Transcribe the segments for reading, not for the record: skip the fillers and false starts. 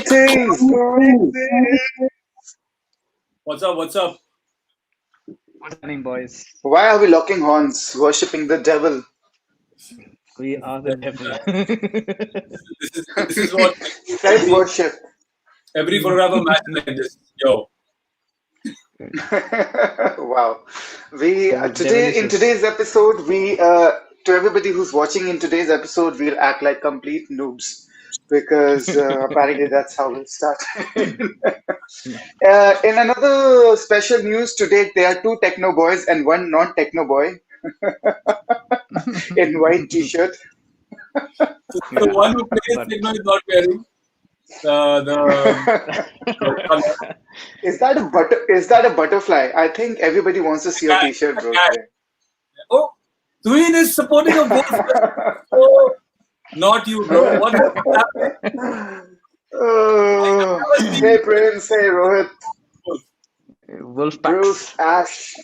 Greetings, greetings. What's up? What's up? What's happening, boys? Why are we locking horns, worshipping the devil? We are the devil. This is what Self-worship. every photographer match like this. Yo, Wow. We So today in delicious. today's episode, we to everybody who's watching in today's episode, we'll act like complete noobs because apparently that's how we'll start. In another special news today, there are two techno boys and one non-techno boy in white t-shirt. the one who plays But signal is not wearing the color. Is that a butterfly? I think everybody wants to see your t-shirt, bro. Cat. Oh, Twin is supporting a wolf. Oh, not you, bro. What is happening? Oh, hey Prince, hey Rohit, wolf Bruce, packs. Ash.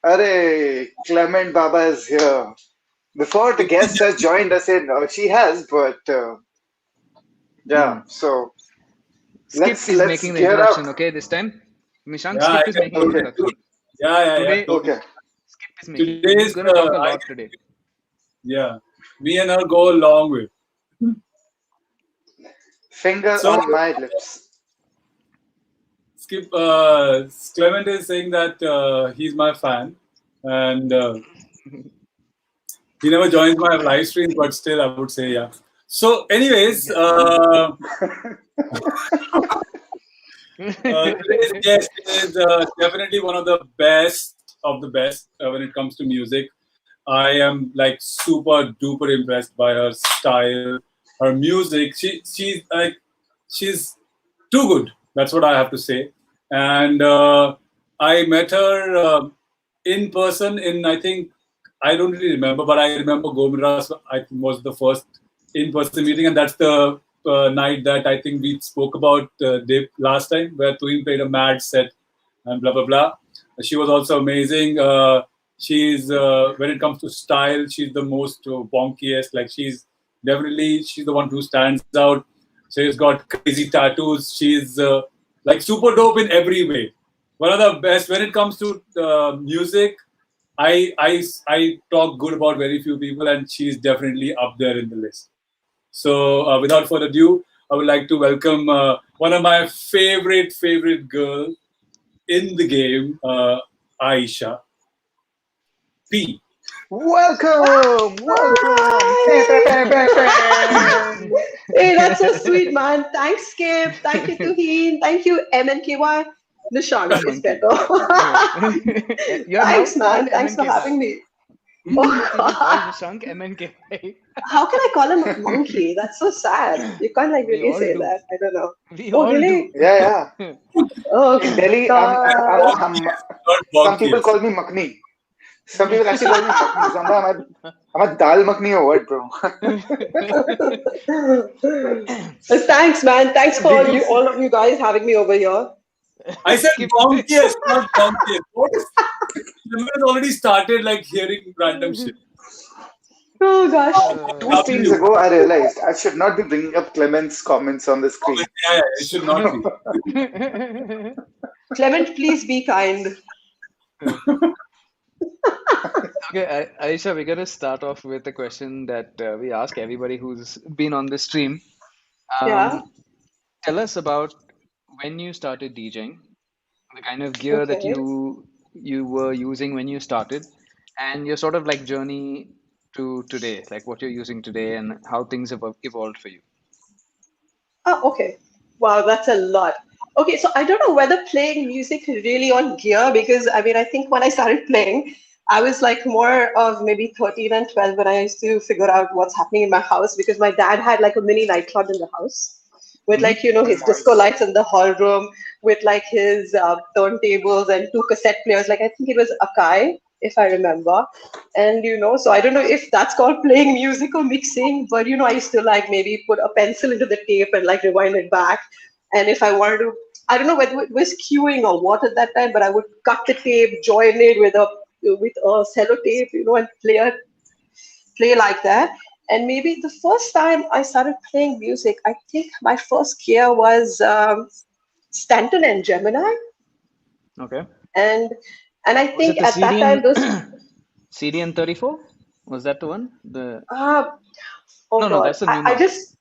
Arey, Clement Baba is here. Before the guest has joined us in, she has, but yeah. So Skip let's is making the gear up. introduction, okay, this time. Nishank, Yeah, Skip is making the Okay, introduction. yeah. Today, Totally. okay. Skip is making. He's Today's, going to talk a I lot today. yeah, me and her go a long way. Finger So, on my lips. Skip, Clement is saying that he's my fan, and he never joins my live streams, but still, I would say yeah. So, anyways, today's guest is definitely one of the best when it comes to music. I am like super duper impressed by her style, her music. She's too good. That's what I have to say. And I met her in person in I think I don't really remember, but I remember Gomira's I think was the first in-person meeting, and that's the night that I think we spoke about last time, where Twin played a mad set and blah blah blah. She was also amazing. She's when it comes to style, she's the most wonkiest. Like she's the one who stands out. She's got crazy tattoos. She's like super dope in every way. One of the best when it comes to music. I talk good about very few people, and she's definitely up there in the list. So, without further ado, I would like to welcome one of my favorite girls in the game, Ayesha P. Welcome, welcome. Hey, that's so sweet, man. Thanks, Skip. Thank you, Tuheen. Thank you, MNKY. Nishank is Monkey. better. You're Thanks, now man. called Thanks for MNK. having me. You Oh, used to be called God. Nishank MNK. How can I call him a monkey? That's so sad. You can't like We really all say do. that. I don't know. We Oh, all really? do. Yeah. Oh, In Delhi, God. Not some people bonkiest. call me Makni. Some people actually call me Makni. Sometimes I'm a dal Makni or what, bro? Thanks, man. Thanks for Did you all of you guys having me over here. I said Skip? bonkiest, not bonkiest. What is? Simran has already started like hearing random shit. Oh, gosh. 2 streams ago, I realized I should not be bringing up Clement's comments on the screen. Yeah, it should not be. Clement, please be kind. Okay, Aisha, we're going to start off with a question that we ask everybody who's been on the stream. Yeah. Tell us about when you started DJing, the kind of gear that Okay. you were using when you started, and your sort of like journey to today, like what you're using today and how things have evolved for you. Oh, okay. Wow, that's a lot. Okay, so I don't know whether playing music really on gear because I mean, I think when I started playing, I was like more of maybe 13 and 12 when I used to figure out what's happening in my house because my dad had like a mini nightclub in the house with like, his disco lights in the hall room with like his turntables and two cassette players. Like I think it was Akai, if I remember. And so I don't know if that's called playing music or mixing, but I used to like maybe put a pencil into the tape and like rewind it back. And if I wanted to, I don't know whether it was cueing or what at that time, but I would cut the tape, join it with a sellotape, and play like that. And maybe the first time I started playing music, I think my first gear was Stanton and Gemini, Okay. and and I Was it think the at that CDN time those CDN 34? Was that the one? The uh, oh No, no, god, that's the I Newmark. just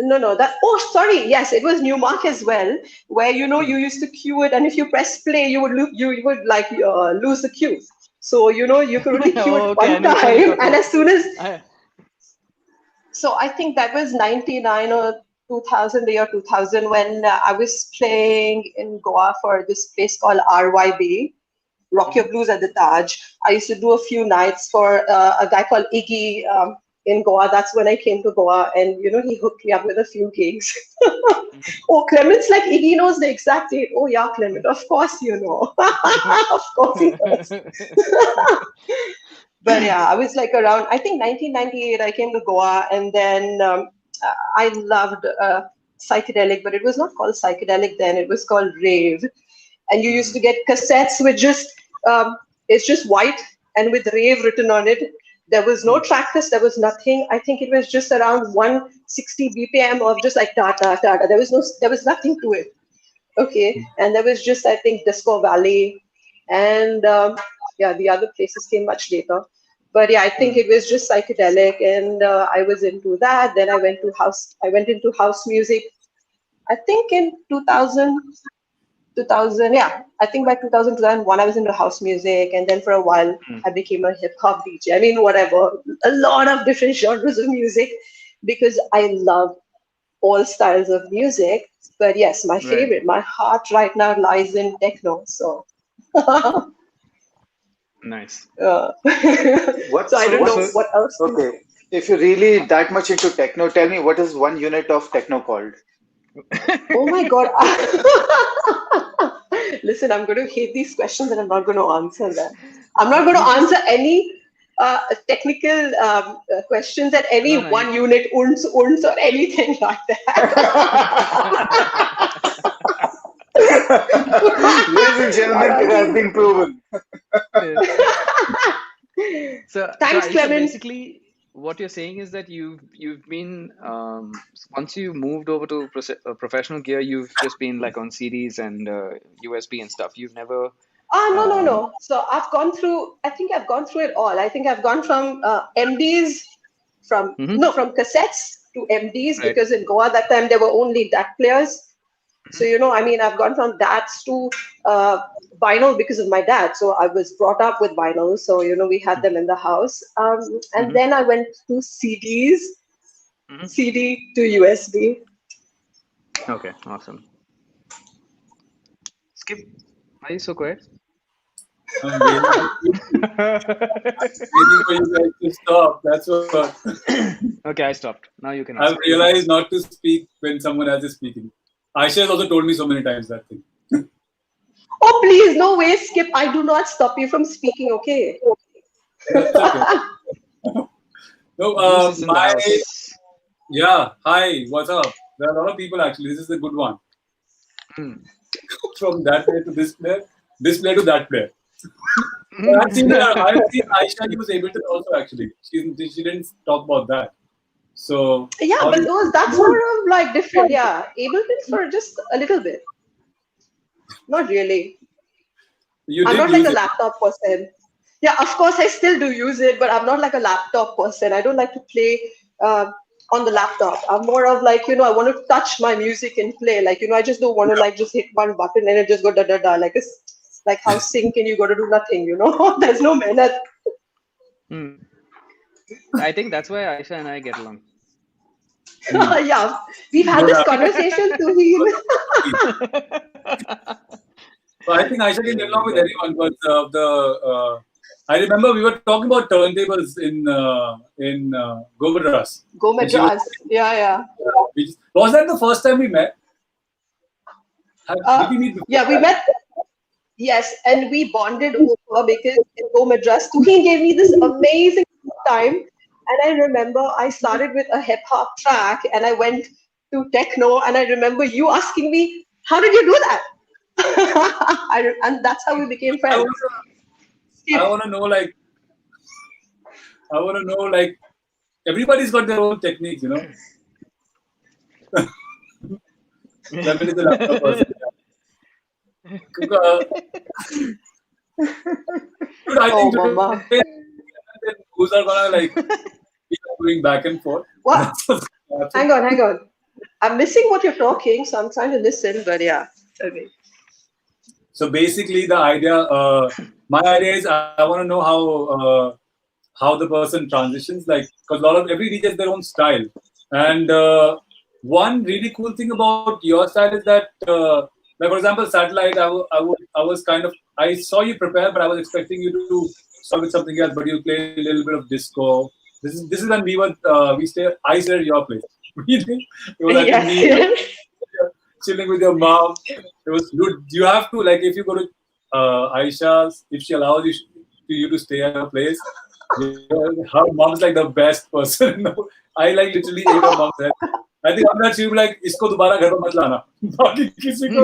no, that, oh sorry, yes, it was Newmark as well, where Hmm. you used to cue it, and if you press play you would you would like lose the cue. So you could only cue it Oh, okay, I one know which one you're time, talking and about. as soon as, I, so I think that was 99 or 2000, the year 2000, when I was playing in Goa for this place called RYB, Rock Your Mhm. Blues at the Taj. I used to do a few nights for a guy called Iggy in Goa. That's when I came to Goa, and he hooked me up with a few gigs. Oh, Clement's like, Iggy knows the exact date. Oh yeah, Clement, of course you know. Of course he knows. But yeah, I was like around, I think 1998, I came to Goa, and then I loved psychedelic, but it was not called psychedelic then, it was called rave. And you used to Mm. get cassettes with just, it's just white and with rave written on it. There was no Mm. track list, there was nothing. I think it was just around 160 BPM of just like ta ta ta ta. There was nothing to it. Okay, and there was just, I think, Disco Valley, and yeah, the other places came much later. But yeah, I think Mm. it was just psychedelic, and I was into that. Then I went into house music. I think in 2000, yeah, I think by 2000, 2001, I was into house music, and then for a while Mm. I became a hip hop DJ. I mean, whatever, a lot of different genres of music, because I love all styles of music. But yes, my Right. favorite, my heart right now lies in techno. So, Nice. uh, so I What's don't know So, what else to. okay? If you're really that much into techno, tell me what is one unit of techno called? Oh my God. Listen, I'm going to hate these questions and I'm not going to answer them. I'm not no, going to you answer any technical questions at no, any no. one unit, unts, or anything like Ladies and All gentlemen, it right. has been proven. Yeah. So Thanks, Aisha, Clement. basically, what you're saying is that you've been once you moved over to professional gear, you've just been like on CDs and USB and stuff. You've never. Ah, no, no, Um, no. So I think I've gone through it all. I think I've gone from MDs, mhm. from cassettes to MDs, Right. because in Goa that time there were only DAT players. So, I mean, I've gone from DATs to vinyl because of my dad. So I was brought up with vinyl. So, we had them in the house. And Mm-hmm. then I went to CDs, Hmm. CD to USB. Okay, awesome. Skip, why are you so quiet? I'm waiting for you guys to stop. That's what Okay, I stopped. Now you can I've ask. realized not to speak when someone else is speaking. Aisha has also told me so many times that thing. Oh, please, no way, Skip. I do not stop you from speaking, okay? That's okay. No, Goose is in the my house. yeah. Hi, what's up? There are a lot of people actually. This is a good one. Hmm. From that player to this player to that player. But I've seen her. I've seen Aisha use Ableton also actually. She didn't talk about that. So Yeah, how but did that's more of like different. Yeah, Ableton for just a little bit. Not really. you I'm did not like use a it? laptop person. Yeah, of course, I still do use it, but I'm not like a laptop person. I don't like to play on the laptop. I'm more of like, I want to touch my music and play. Like, I just don't want to like just hit one button and it just go da da da. Like it's like how sync and you got to do nothing. There's no minute. Hmm. I think that's why Aisha and I get along. Hmm. Yeah, we've had Good. this conversation to heal. So I think Aisha can get Oh my along with God. anyone, but I remember we were talking about turntables in Go Madras, Go and she was Madras. Yeah, yeah. was that the first time we met? Did we meet before Yeah, we that? met. Yes, and we bonded over because in Go Madras, Tuhin gave me this amazing time. And I remember I started with a hip hop track and I went to techno. And I remember you asking me, how did you do that? And that's how we became I friends. want to I Skip. want to know like I want to know like everybody's got their own techniques, you know. Clement is a laptop person. Uh, Dude, I think Oh, today mama. who's are gonna like be doing back and forth. What? That's what's gonna happen. Hang on. I'm missing what you're talking, so I'm trying to listen, but yeah. Okay. So basically, the idea, my idea is I want to know how the person transitions, like because a lot of every DJ has their own style, and one really cool thing about your style is that, like for example, Satellite, I was kind of I saw you prepare, but I was expecting you to start with something else, but you play a little bit of disco. This is when I stayed at your place. Really, it was I think Yes, me yes. chilling with your mom. It was good. You have to like if you go to Aisha's, if she allows you to stay at her place, her mom's like the best person. I like literally ate her mom's head. I think on that she'll be like, "Isko dobara ghar pe mat lana." बाकी किसी को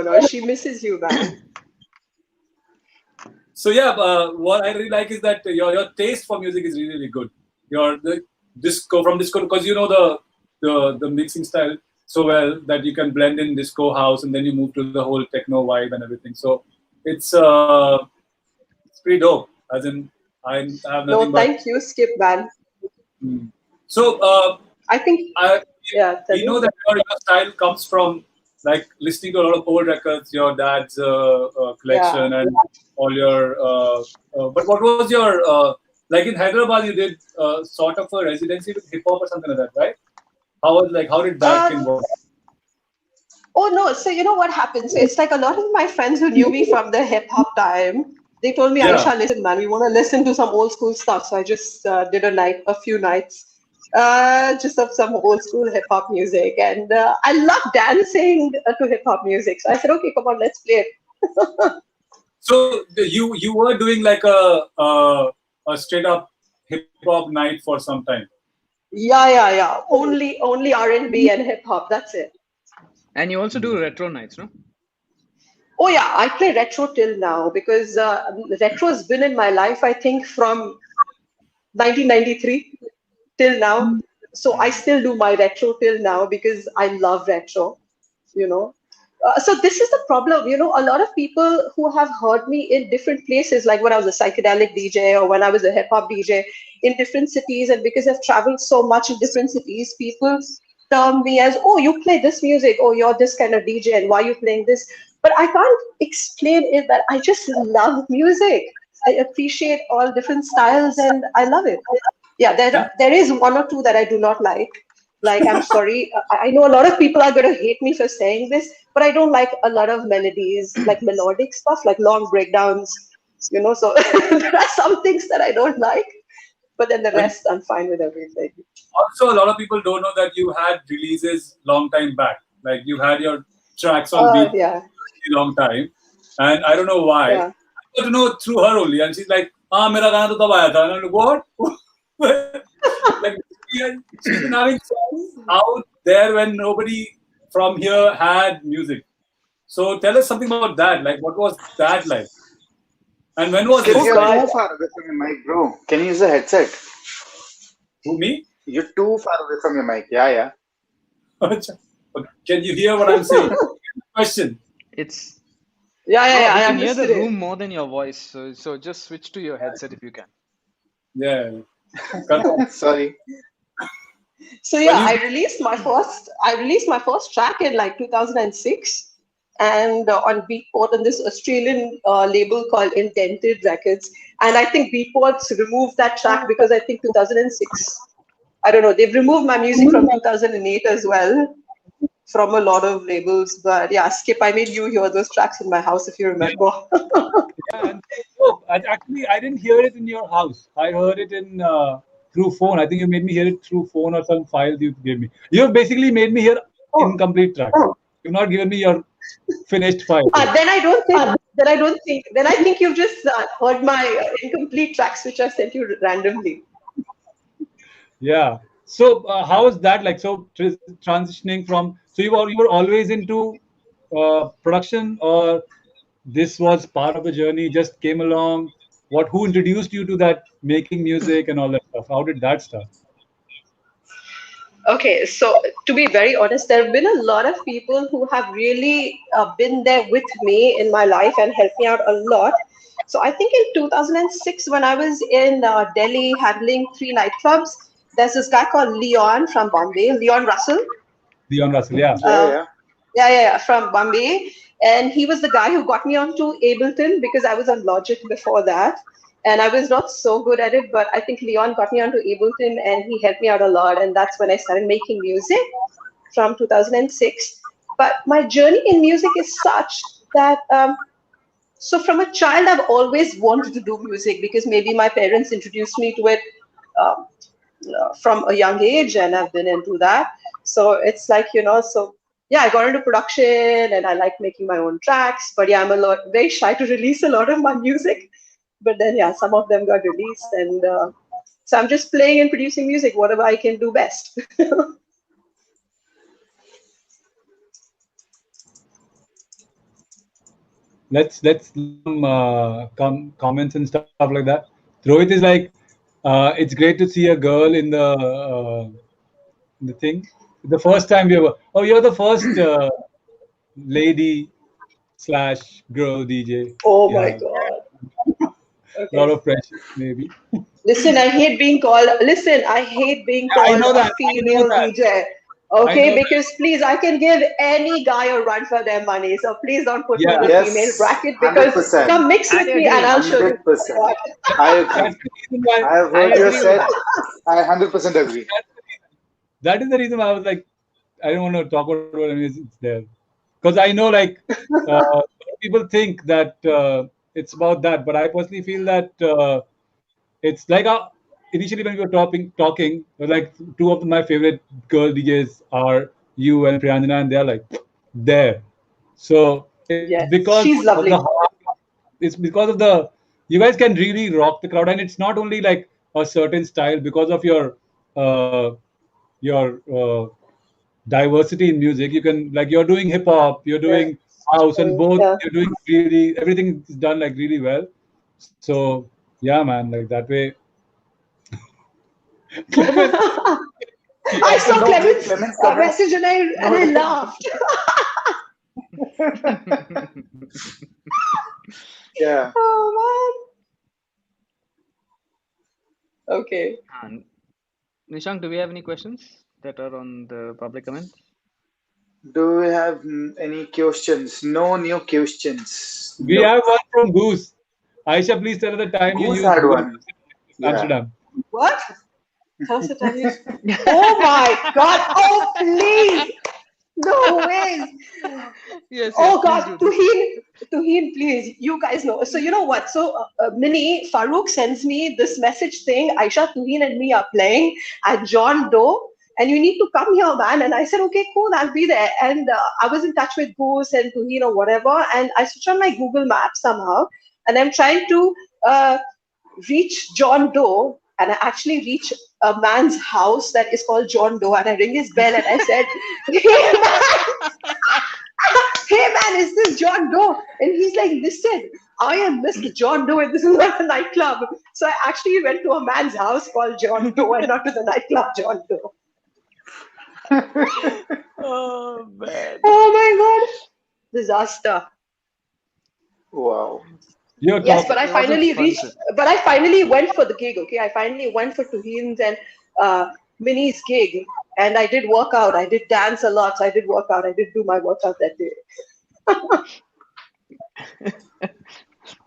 No. She misses you, man. So yeah, what I really like is that your taste for music is really, really good. Your the disco because you know the mixing style so well that you can blend in disco house and then you move to the whole techno vibe and everything. So it's uh, it's pretty dope. As in, I have No, nothing but. thank you, Skip, man. Mm. So I think, I, yeah, tell we know me. that your style comes from like listening to a lot of old records, your dad's Yeah. collection, and all your. But what was your like in Hyderabad? You did sort of a residency with hip hop or something like that, right? How did that Uh, involve? oh, no. So, you know what happened? So, it's like a lot of my friends who knew me from the hip hop time, they told me, Yeah. Aisha, listen, man, we want to listen to some old school stuff. So, I just did a few nights, just of some old school hip hop music. And I love dancing to hip hop music. So, I said, okay, come on, let's play it. So you were doing like a straight up hip hop night for some time. Yeah. Only R&B and hip hop. That's it. And you also do retro nights, no? Oh yeah, I play retro till now because retro has been in my life, I think, from 1993 till now. So I still do my retro till now because I love retro, you know. So this is the problem, a lot of people who have heard me in different places, like when I was a psychedelic DJ or when I was a hip hop DJ in different cities, and because I've traveled so much in different cities, people term me as, oh, you play this music, oh, you're this kind of DJ, and why are you playing this? But I can't explain it that I just love music. I appreciate all different styles and I love it. Yeah, there is one or two that I do not like. Like, I'm sorry, I know a lot of people are going to hate me for saying this, but I don't like a lot of melodies, like melodic stuff, like long breakdowns, So there are some things that I don't like, but then the But rest I'm fine with everything. also, a lot of people don't know that you had releases long time back. Like you had your tracks on beat Yeah, a long time, and I don't know why. yeah. I got to know through her only, and she's like, "Ah, मेरा गाना तो तब आया था." And I'm like, "What?" Like she's been having songs out there when nobody from here had music. So tell us something about that. Like, what was that like? And when was Skip, this? Oh you're Like, God. too far away from your mic, bro. Can you use a headset? who me? You're too far away from your mic. Yeah. Can you hear what I'm saying? Question. It's Yeah, we I can hear the understood it. room more than your voice. So just switch to your headset if you can. Yeah. Confirm. Sorry. So When yeah, you I released my first track in like 2006, and on Beatport on this Australian label called Indented Records. And I think Beatport's removed that track because I think 2006. I don't know. They've removed my music from 2008 as well from a lot of labels. But yeah, Skip, I made you hear those tracks in my house if you yeah, remember. yeah. And, oh, I didn't hear it in your house. I heard it in through phone. I think you made me hear it through phone or some files you gave me. You basically made me hear Oh, incomplete tracks. You've not given me your finished file. then I don't think. Then I don't think. Then I think you've just heard my incomplete tracks, which I sent you randomly. Yeah. So how is that like? So transitioning from you were always into production, or this was part of the journey, just came along. who introduced you to that making music and all that stuff? How did that start? Okay, so to be very honest, there have been a lot of people who have really been there with me in my life and helped me out a lot. So I think in 2006, when I was in Delhi handling 3 nightclubs, there's this guy called Leon from Bombay, Leon Russell. Leon Russell, yeah. Yeah, Uh, yeah. yeah, from Bombay. And he was the guy who got me onto Ableton because I was on Logic before that. And I was not so good at it, but I think Leon got me onto Ableton and he helped me out a lot. And that's when I started making music from 2006. But my journey in music is such that, so from a child, I've always wanted to do music because maybe my parents introduced me to it um, from a young age and I've been into that. So it's like, so yeah, I got into production and I like making my own tracks. But yeah, I'm very shy to release a lot of my music. But then, yeah, some of them got released. And so I'm just playing and producing music, whatever I can do best. Let's comments and stuff like that. Rohit is like, it's great to see a girl in the thing. The first time you ever. Oh, you're the first lady slash girl DJ. Oh my Yeah, God. a lot Okay. of pressure maybe. Listen, I hate being I called know a that. I know female that. DJ. I know Okay, that. because please, I can give any guy a run for their money. So please don't put me in Yeah, the female Yes, bracket because 100%. come mix I with me and agree. I'll show you 100%. what. I that's agree. the reason why. I have I heard you agree with said. that. I 100% agree. That is the reason why I was like, I don't want to talk about it. It's there because I know like people think that it's about that, but I personally feel that it's like initially when we were talking, like two of my favorite girl DJs are you and Priyanjana, and they're like there. So it's Yes, because she's of the lovely. heart. It's because of the you guys can really rock the crowd, and it's not only like a certain style because of your diversity in music. You can like you're doing hip hop, you're Yeah. doing house, and both Yeah. you're doing really everything is done like really well. So yeah, man, like that way. Clement, I Also, saw no Clement's Clemens comments. message and I No. laughed. Yeah. Oh man. Okay. And Nishank, do we have any questions that are on the public comment? Do we have any questions? No new questions. we No. have one from Goose. Aisha, please tell her the time you Goose used had Google one. in Yeah. Amsterdam. What? How's the time is? Oh my God. Oh, please. No ways. Yes, yes, Oh please God, do. Tuheen, please. You guys know. So you know what? So Mini Farouk sends me this message saying Aisha, Tuheen, and me are playing at John Doe, and you need to come here, man. And I said, okay, cool, I'll be there. And I was in touch with Goose and Tuheen or whatever, and I switch on my Google Maps somehow, and I'm trying to uh, reach John Doe, and I actually reach a man's house that is called John Doe, and I ring his bell, and I said, hey man, hey man, is this John Doe? And he's like, listen, I am Mr. John Doe, and this is not a nightclub. So I actually went to a man's house called John Doe and not to the nightclub John Doe. Oh man. Oh my God. Disaster. Wow. You're Yes, top. but I It was a finally fun reached, trip. but I finally went for the gig, okay? I finally went for Tuheen's and Minnie's gig. And I did work out. I did dance a lot. So I did work out. I did do my workout that day.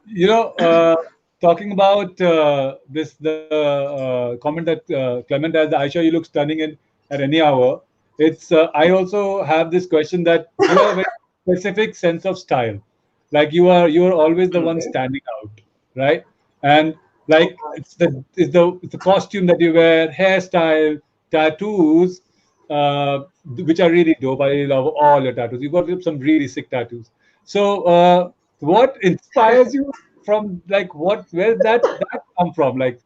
You know, talking about this, the comment that Clement has, Aisha, you look stunning at any hour. It's I also have this question that you have a very specific sense of style. Like you are always the one Okay. standing out, right? And like it's the costume that you wear, hairstyle, tattoos, which are really dope. I really love all your tattoos. You've got some really sick tattoos. So, what inspires you from like what? Where that come from? Like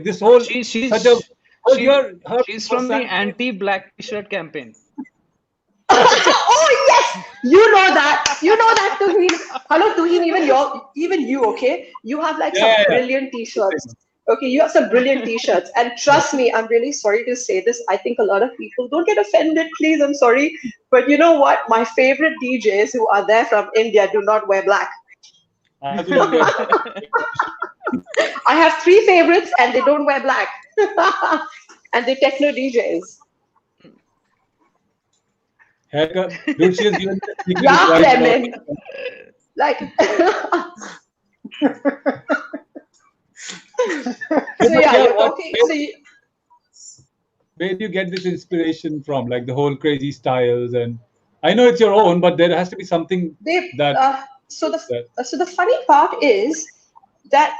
this whole She's such a she's because she her she's from the personality. anti-black t-shirt campaign. Oh, yes. You know that. You know that, Tuheen. Hello, Tuheen. Even you. Okay, you have like some Yeah, yeah, brilliant t-shirts. Okay, you have some brilliant t-shirts, and trust me, I'm really sorry to say this. I think a lot of people don't get offended. Please, I'm sorry, but you know what? My favorite DJs who are there from India do not wear black. I also don't wear black. I have three favorites, and they don't wear black, and they techno DJs. Haircut. Dude, she has given me a secret Yeah, advice about Clement. Like, no, so but yeah, yeah, you're talking. So you, where do you get this inspiration from? Like the whole crazy styles, and I know it's your own, but there has to be something they that so the that so the funny part is that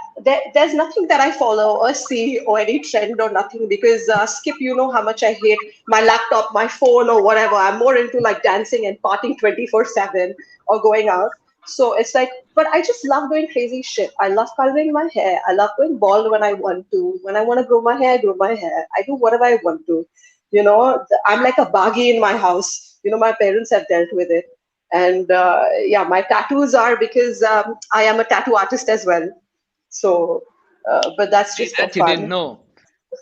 there's nothing that I follow or see or any trend or nothing because Skip, you know how much I hate my laptop, my phone, or whatever. I'm more into like dancing and partying 24/7 or going out. So it's like, but I just love doing crazy shit. I love coloring my hair. I love going bald when I want to. When I want to grow my hair, I grow my hair. I do whatever I want to. I'm like a baggy in my house. My parents have dealt with it. And yeah, my tattoos are because I am a tattoo artist as well. So, but that's See just for that you didn't fun. know.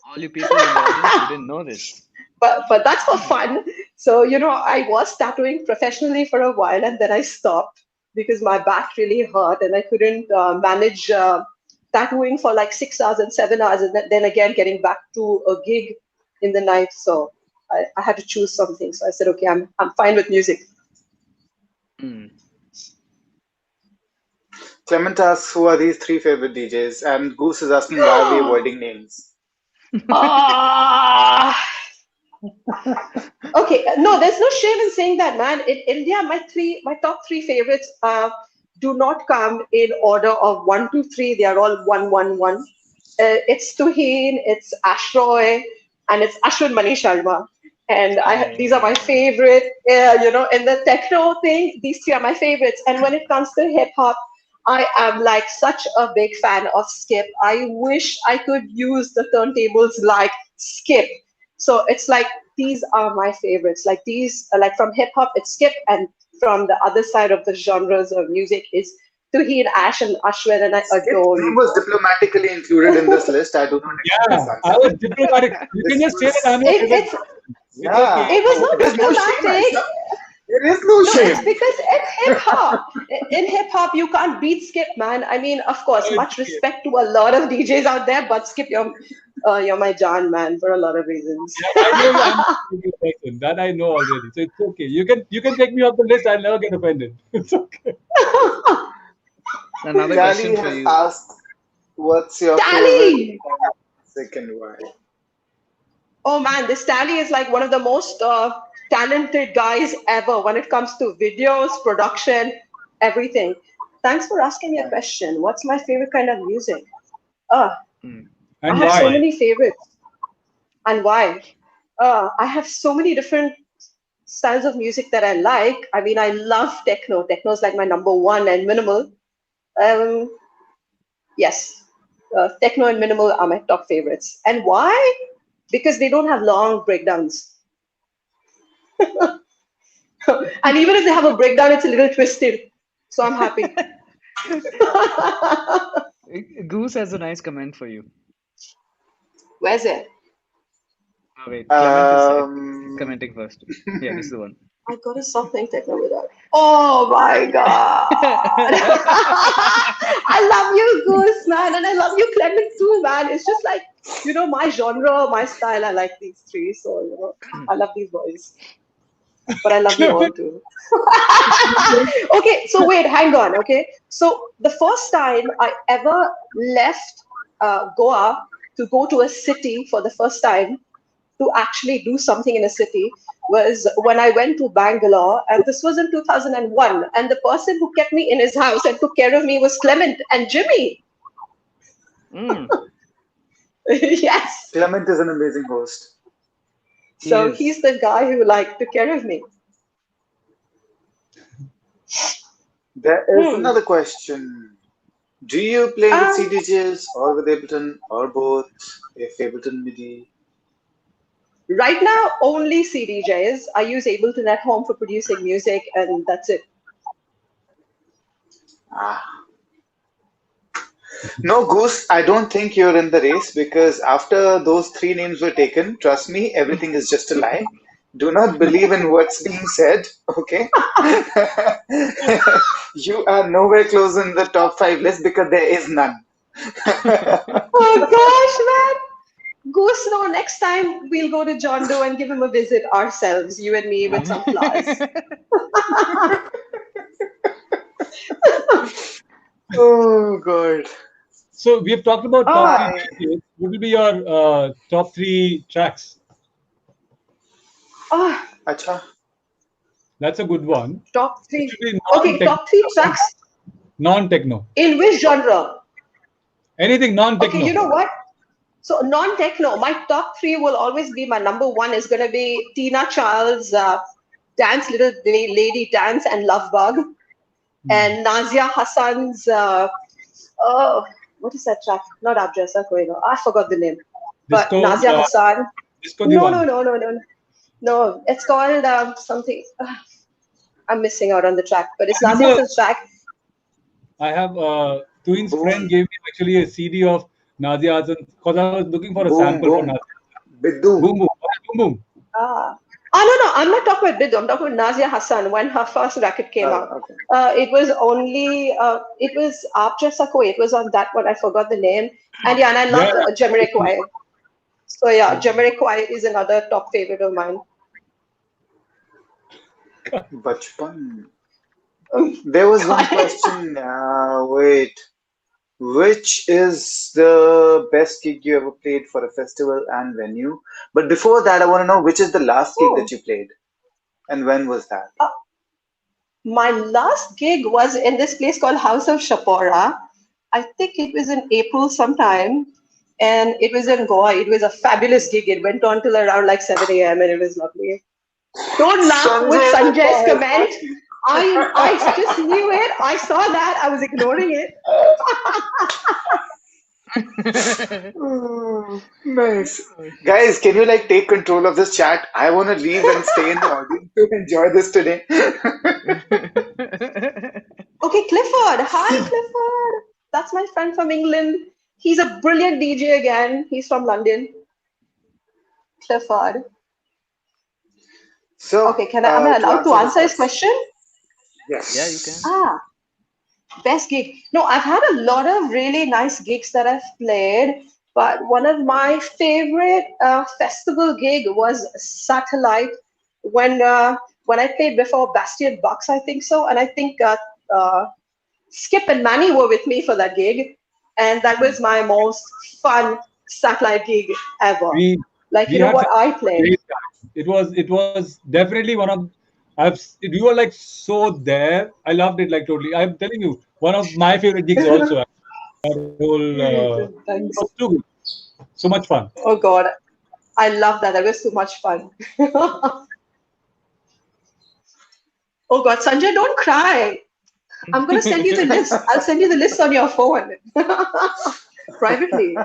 All you people in the audience, you didn't know this. But that's for fun. So I was tattooing professionally for a while, and then I stopped because my back really hurt, and I couldn't manage tattooing for like 6 hours and 7 hours, and then again getting back to a gig in the night. So I had to choose something. So I said, okay, I'm fine with music. Hmm. Clement asks who are these three favorite DJs, and Goose is asking why are we avoiding names. Ah. Okay, no, there's no shame in saying that, man. In India, my top three favorites do not come in order of one, two, three. They are all one, one, one. It's Tuheen, it's Ashroy, and it's Ashwin Mani Sharma. And these are my favorite. In the techno thing, these three are my favorites. And when it comes to hip hop, I am like such a big fan of Skip. I wish I could use the turntables like Skip. So it's like these are my favorites. Like these, like from hip hop, it's Skip, and from the other side of the genres of music is Tuheen, Ash, and Ashwin, and I Skip's adore name you was both. diplomatically included in this list. I do not accept yeah, this I answer. was diplomatic. You can This just say that was, I'm your favorite. It's It's okay. yeah. it was not There's no shame, diplomatic. Aisha. There is no No, it's shame. because in hip hop, you can't beat Skip, man. I mean, of course, No, it's much okay. respect to a lot of DJs out there, but Skip, you're my John, man, for a lot of reasons. Yeah, I know I'm a favorite person. That I know already. So it's okay. You can take me off the list. I'll never get offended. It's okay. Another Tally question for has you. asked, what's your favorite Tally! kind of music and why? Oh man, this Tally is like one of the most talented guys ever when it comes to videos, production, everything. Thanks for asking me a question. What's my favorite kind of music? Uh, Hmm. I And have so why? many favorites. And why? I have so many different styles of music that I like. I mean, I love techno. Techno is like my number one, and minimal. Um, yes, techno and minimal are my top favorites. And why? Because they don't have long breakdowns. And even if they have a breakdown, it's a little twisted. So I'm happy. Goose has a nice comment for you. Where's it? Oh, wait, Clement is Um, commenting first. Yeah, this is the one. I gotta stop playing techno without. Oh my god! I love you, Goose, man, and I love you, Clement too, man. It's just like my genre, my style. I like these three, so I love these boys. But I love you all too. Okay, so wait, hang on. Okay, so the first time I ever left Goa to go to a city for the first time to actually do something in a city was when I went to Bangalore, and this was in 2001. And the person who kept me in his house and took care of me was Clement and Jimmy. Mm, Yes. Clement is an amazing host. he So is. he's the guy who took care of me. There is Hmm. another question. Do you play with Um, CDJs or with Ableton or both? If Ableton MIDI. Right now, only CDJs. I use Ableton at home for producing music, and that's it. Ah. No, Goose, I don't think you're in the race because after those three names were taken, trust me, everything is just a lie. Do not believe in what's being said, okay? You are nowhere close in the top five list because there is none. Oh gosh, man! Goose, no, next time we'll go to John Doe and give him a visit ourselves, you and me, with some flowers. Oh, God. So we have talked about top three I, DJs. What will be your top three tracks? Oh, acha. That's a good one. top It three. should be Okay, non-techno. top three tracks Non-techno. in which genre? Anything Okay, you non-techno. know what? So non-techno, my top three will always be, my number one is going to be Tina Charles' Dance Little Lady Dance and Love Bug, and Nazia Hassan's, oh, what is that track? Not Abjasa Koino. I forgot the name. But Disco, Nazia Hassan. Disco No, no, Diwan. no, no, no. No, it's called something. I'm missing out on the track, but it's I Nazia remember Hassan's track. I have Twin's friend Boom, gave me actually a CD of Nadia Hassan because I was looking for a boom, sample for boom. Nadia. Biddu. Boom boom. Okay, boom boom. Ah. No, I'm not talking about Biddu. I'm talking about Nazia Hassan when her first record came out. Okay. It was only, it was Aap Jaisa Koi. It was on that one. I forgot the name. And yeah, and I Yeah, love Jamiroquai. So yeah, Jamiroquai is another top favorite of mine. Bachpan. There was one question. Wait. Which is the best gig you ever played for a festival and venue? But before that, I want to know which is the last gig that Oh, you played and when was that? uh, my last gig was in this place called House of Shapora. I think it was in April sometime, and it was in Goa. It was a fabulous gig. It went on till around like 7 a.m. and it was lovely. Don't laugh with Sanjay Sanjay's Bappa. comment. I just knew it. I saw that. I was ignoring it. Oh, nice. Guys, can you like take control of this chat? I want to leave and stay in the audience to enjoy this today. Okay, Clifford. Hi, Clifford. That's my friend from England. He's a brilliant DJ again. He's from London. Clifford. So, Okay, am I to allowed to answer this answer his question, question? Yeah, you can. yes. Ah, best gig. No, I've had a lot of really nice gigs that I've played, but one of my favorite festival gig was Satellite when I played before Bastion Bucks, I think so, and I think uh, Skip and Manny were with me for that gig, and that was my most fun Satellite gig ever. we Like, we you know had what such I a played? great time. It was definitely one of we were like so there. I loved it like totally. I'm telling you, one of my favorite gigs also. That whole it Thanks. was too good. So much fun. Oh God, I love that. That was too much fun. Oh God, Sanjay, don't cry. I'm going to send you the list. I'll send you the list on your phone privately.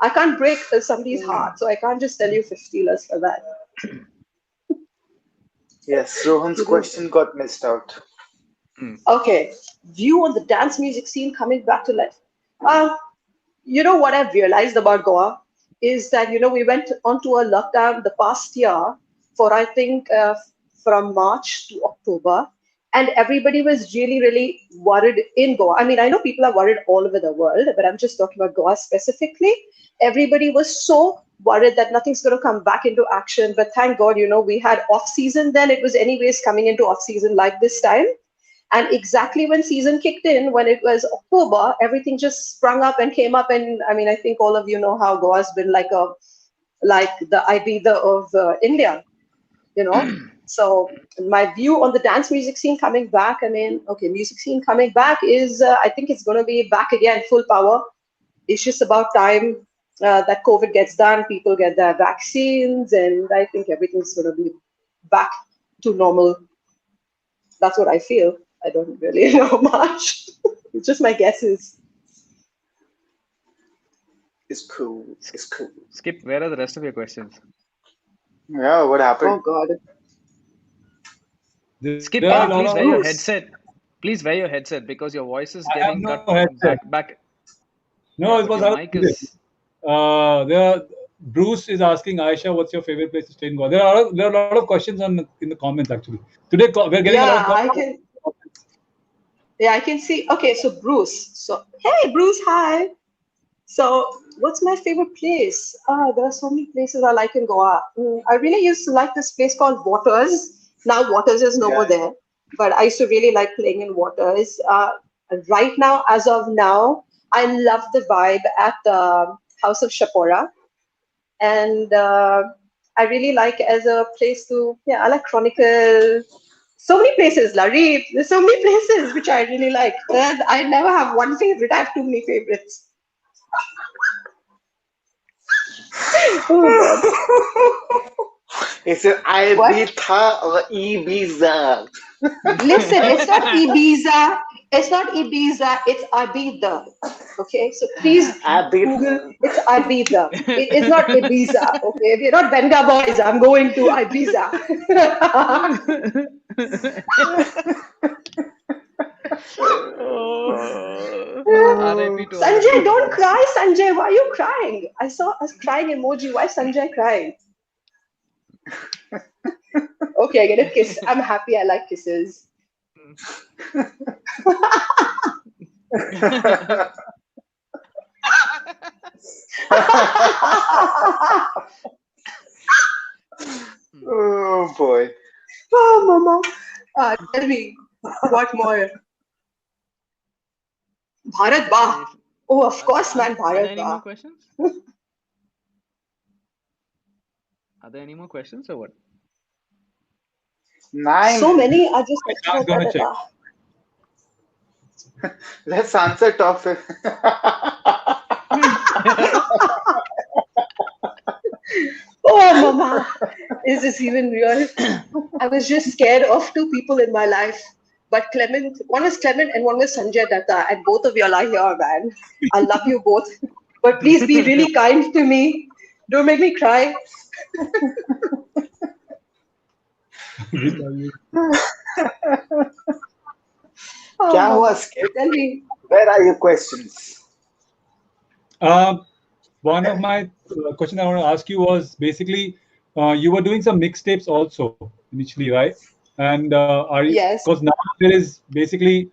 I can't break somebody's heart, so I can't just tell you 50 lists for that. Yes, Rohan's You know. question got missed out. Okay, view on the dance music scene coming back to life. Uh, you know what I've realized about Goa is that, we went onto a lockdown the past year for, I think, from March to October, and everybody was really, really worried in Goa. I mean, I know people are worried all over the world, but I'm just talking about Goa specifically. Everybody was so worried that nothing's going to come back into action. But thank God, we had off season then. It was anyways coming into off season like this time. And exactly when season kicked in, when it was October, everything just sprung up and came up. And I mean, I think all of you know how Goa's been like the Ibiza of India, you know. So my view on the dance music scene coming back, I mean, okay, music scene coming back is, I think it's going to be back again, full power. It's just about time that COVID gets done, people get their vaccines, and I think everything's going to be back to normal. That's what I feel. I don't really know much. It's just my guesses. It's cool. It's cool. Skip, where are the rest of your questions? Yeah, what Oh happened? God. There Skip, are a can you lot please Ah, of. wear your Bruce. headset? Please wear your headset because your voice is I have getting no cut headset. back. No, Yeah, it but was your out of mic music. is. Bruce is asking Aisha, "What's your favorite place to stay in Goa?" There are a lot of questions in the comments actually. Today we're getting a lot of Yeah, I comments. can. Yeah, I can see. Okay, so Bruce. So hey, Bruce. Hi. So, what's my favorite place? There are so many places I like in Goa. I really used to like this place called Waters. Now, Waters is no more Yeah. there, but I used to really like playing in Waters. Right now, as of now, I love the vibe at the House of Shapora, and I really like as a place to. Yeah, I like Chronicle. So many places, Larry. There's so many places which I really like. And I never have one favorite. I have too many favorites. Oh God. It's an What? Ibiza or Ibiza. Listen, it's not Ibiza. It's not Ibiza. It's Ibiza. Okay, so please Google. Ibiza. It's Ibiza. It is not Ibiza. Okay, if you're not Benga boys, I'm going to Ibiza. Oh, RIP to all the Sanjay, Benga don't boys. cry, Sanjay. Why are you crying? I saw a crying emoji. Why is Sanjay crying? Okay, I get a kiss. I'm happy. I like kisses. Oh boy. Oh, mama. Tell me, what more? Bharat Bah. If, Oh, of course, are man, there Bharat any more Bah. questions? Are there any more questions or what? So Nine. many. I just I'm da, gonna da, check. da. Let's answer top. Oh, mama. Is this even real? I was just scared of two people in my life. But Clement, one was Clement and one was Sanjay Datta, and both of y'all are here, man. I love you both. But please be really kind to me. Don't make me cry. Which are you? Oh, क्या हुआ mama. Skip? Tell me. Where are your questions? Um, One of my questions I want to ask you was basically, you were doing some mixtapes also initially, right? And are you, Yes. because now there is basically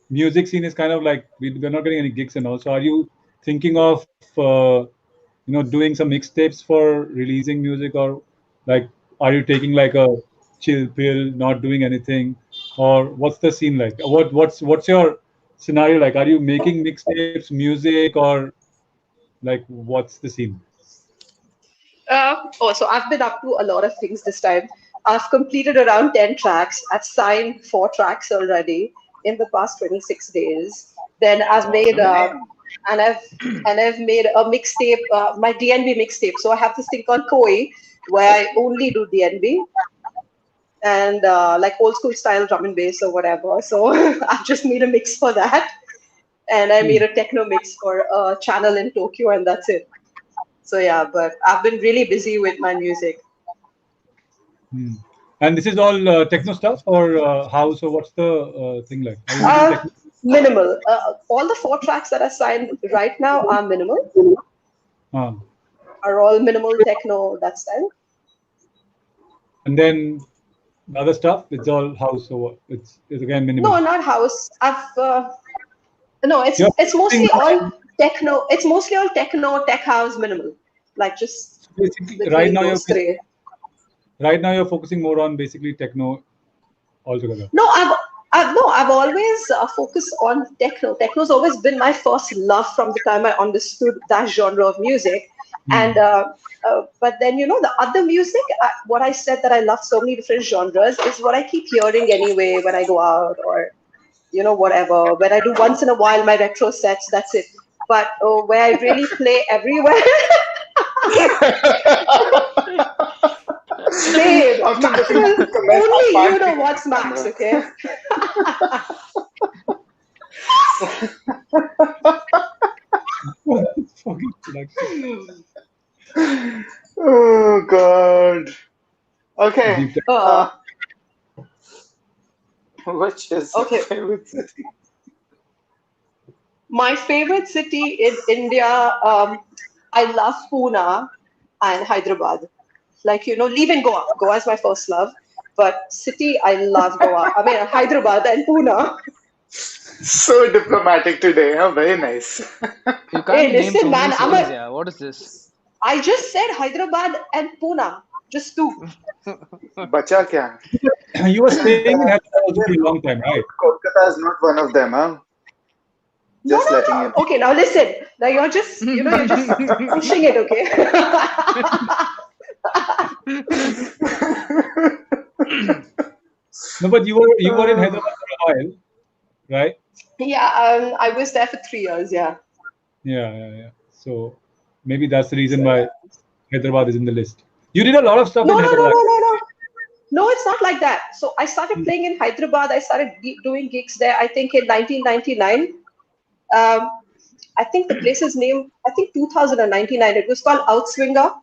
music scene is kind of like we're not getting any gigs and all. So are you thinking of doing some mixtapes for releasing music, or like are you taking like a chill pill, not doing anything, or what's the scene like? What's your scenario like? Are you making mixtapes, music, or like what's the scene? So I've been up to a lot of things this time. I've completed around 10 tracks. I've signed 4 tracks already in the past 26 days. Then That's I've made awesome. and I've made a mixtape, my DNB mixtape. So I have this thing called Koi where I only do DNB and like old school style drum and bass or whatever. So I've just made a mix for that. And I made a techno mix for a channel in Tokyo, and that's it. So yeah, but I've been really busy with my music. Hmm. And this is all techno stuff or house, or what's the thing like? Are you making Uh, techno? Minimal. All the 4 tracks that are signed right now are minimal, Uh, are all minimal techno that style. and then the other stuff, it's all house, so it's again minimal. No, not house. No, You're it's focusing mostly all on techno. It's mostly all techno, tech house, minimal. Like just basically between those three. right now you're focusing more on basically techno altogether. No, I've always focused on techno. Techno's always been my first love from the time I understood that genre of music. And Hmm. but then the other music, what I said that I love so many different genres is what I keep hearing anyway when I go out or whatever. When I do once in a while my retro sets, that's it. But where I really play everywhere, babe, I'm just looking at Maxwell, the comments. I only you can't know pick up what's the Max, camera. okay? Fucking production. Oh God. Okay. Deep dive. Which is your Okay. favorite city? My favorite city in India, I love Pune and Hyderabad. Like, leaving Goa. Goa is my first love. But city, I love Goa. I mean, Hyderabad and Pune. So diplomatic today, huh? Very nice. You Hey, can't name so listen, many man, cities, yeah. What is this? I just said Hyderabad and Pune. Just two. Bacha kya? You were staying in Uh, Hyderabad also for a long time, right? Kolkata is not one of them, huh? No, Just no, letting no. you Okay, now listen. Now you're just pushing it, okay? No, but you were in know. Hyderabad for a while, right? Yeah, I was there for 3 years, yeah. Yeah. So maybe that's the reason So why yeah. Hyderabad is in the list. You did a lot of stuff No, in no, no, Hyderabad. no, no, no. No, it's not like that. So I started playing in Hyderabad. I started doing gigs there, I think in 1999. Um, I think the place's name, I think 2099. It was called Outswinger.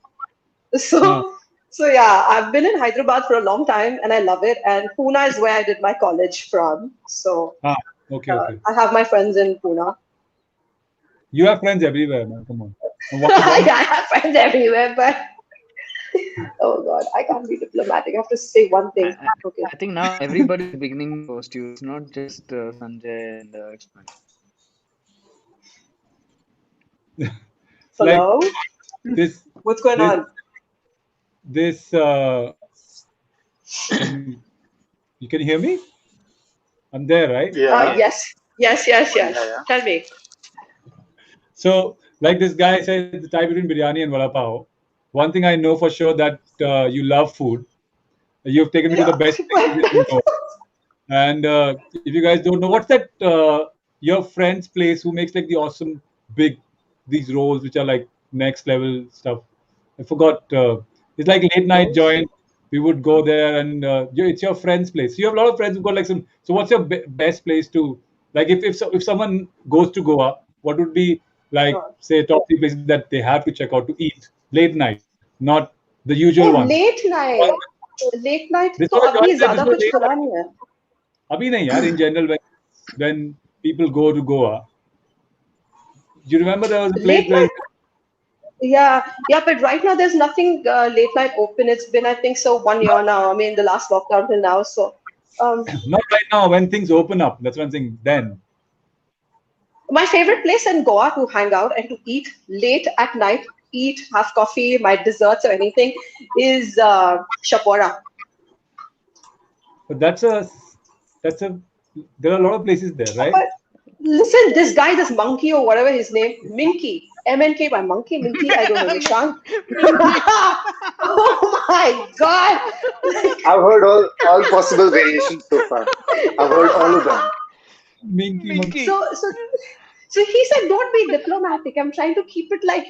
Ah, So yeah, I've been in Hyderabad for a long time and I love it. And Pune is where I did my college from. So ah, okay. I have my friends in Pune. You have friends everywhere, man. Come on. And Yeah, I have friends everywhere, but oh God, I can't be diplomatic. I have to say one I, thing. I Okay. I think now everybody is beginning to ghost you. It's not just Sanjay and Exman. it's like Hello? this, What's going this, on? this. Can you can you hear me? I'm there, right? Yeah, Yes. yeah, yeah. Tell me. So, like this guy said, the tie between biryani and vada pav. One thing I know for sure that you love food. You've taken me to the Yeah. best places in Goa. And if you guys don't know, what's that your friend's place who makes like the awesome big these rolls which are like next level stuff? I forgot. It's like late night Rose? joint. We would go there, and it's your friend's place. You have a lot of friends who've got like some. So, what's your best place to like? If someone goes to Goa, what would be like say top three places that they have to check out to eat late night, not the usual Oh, ones. late night. Late night. This तो was a joint अभी place. This ज़्यादा was कुछ late खुला night. नहीं है. अभी नहीं यार. In general, when people go to Goa, you remember there was a place Late where night. Yeah, but right now there's nothing late night open. It's been, I think, so 1 year now. I mean, the last lockdown till now. So, not right now when things open up. That's one thing. Then my favorite place in Goa to hang out and to eat late at night, eat, have coffee, my desserts or anything, is Chapora. but that's a there are a lot of places there, right? But listen, this guy, this monkey or whatever his name, Minky, MNK by Monkey, Minky, I don't know, Nishant. Oh my God. I've heard all possible variations so far. I've heard all of them. Minky monkey. Minky. So he said, don't be diplomatic. I'm trying to keep it like,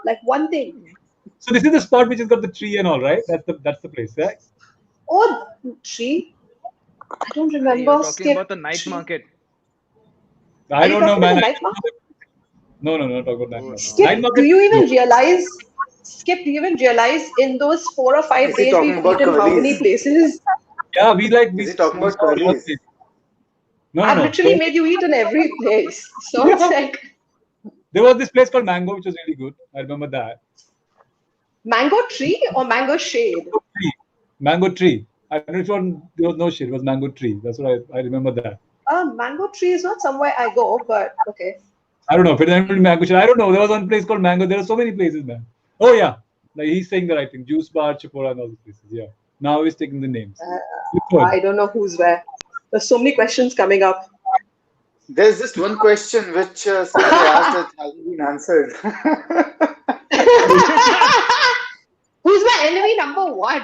like one thing. So this is the spot which has got the tree and all, right? That's the place, right? Oh, tree? I don't You're remember. talking Skip. about the night Tree. market. Are I you don't know, talking about man. the night market? No, not talk about night Oh market. no. Night Skip, do market you is even closed. realize, Skip, do you even realize in those 4 or 5 Is he days talking we've about eaten how many curries? places? Yeah, Is he we talking about saw a lot of curries? places. No, I've no. literally made you eat in every place. So it's Yeah. like There was this place called Mango, which was really good. I remember that. mango tree or mango shade? Tree. Mango tree. I don't know if there was no shit. It was mango tree. That's what I remember that. Mango tree is not somewhere I go, but okay. I don't know if it's even mango shit. I don't know. There was one place called Mango. There are so many places, man. Oh yeah, like he's saying the right thing. Juice bar, Chipora, and all these places. Yeah. Now he's taking the names. I don't know who's where. There's so many questions coming up. There's just one question which Sanjay asked that hasn't been answered. Who's my enemy number one?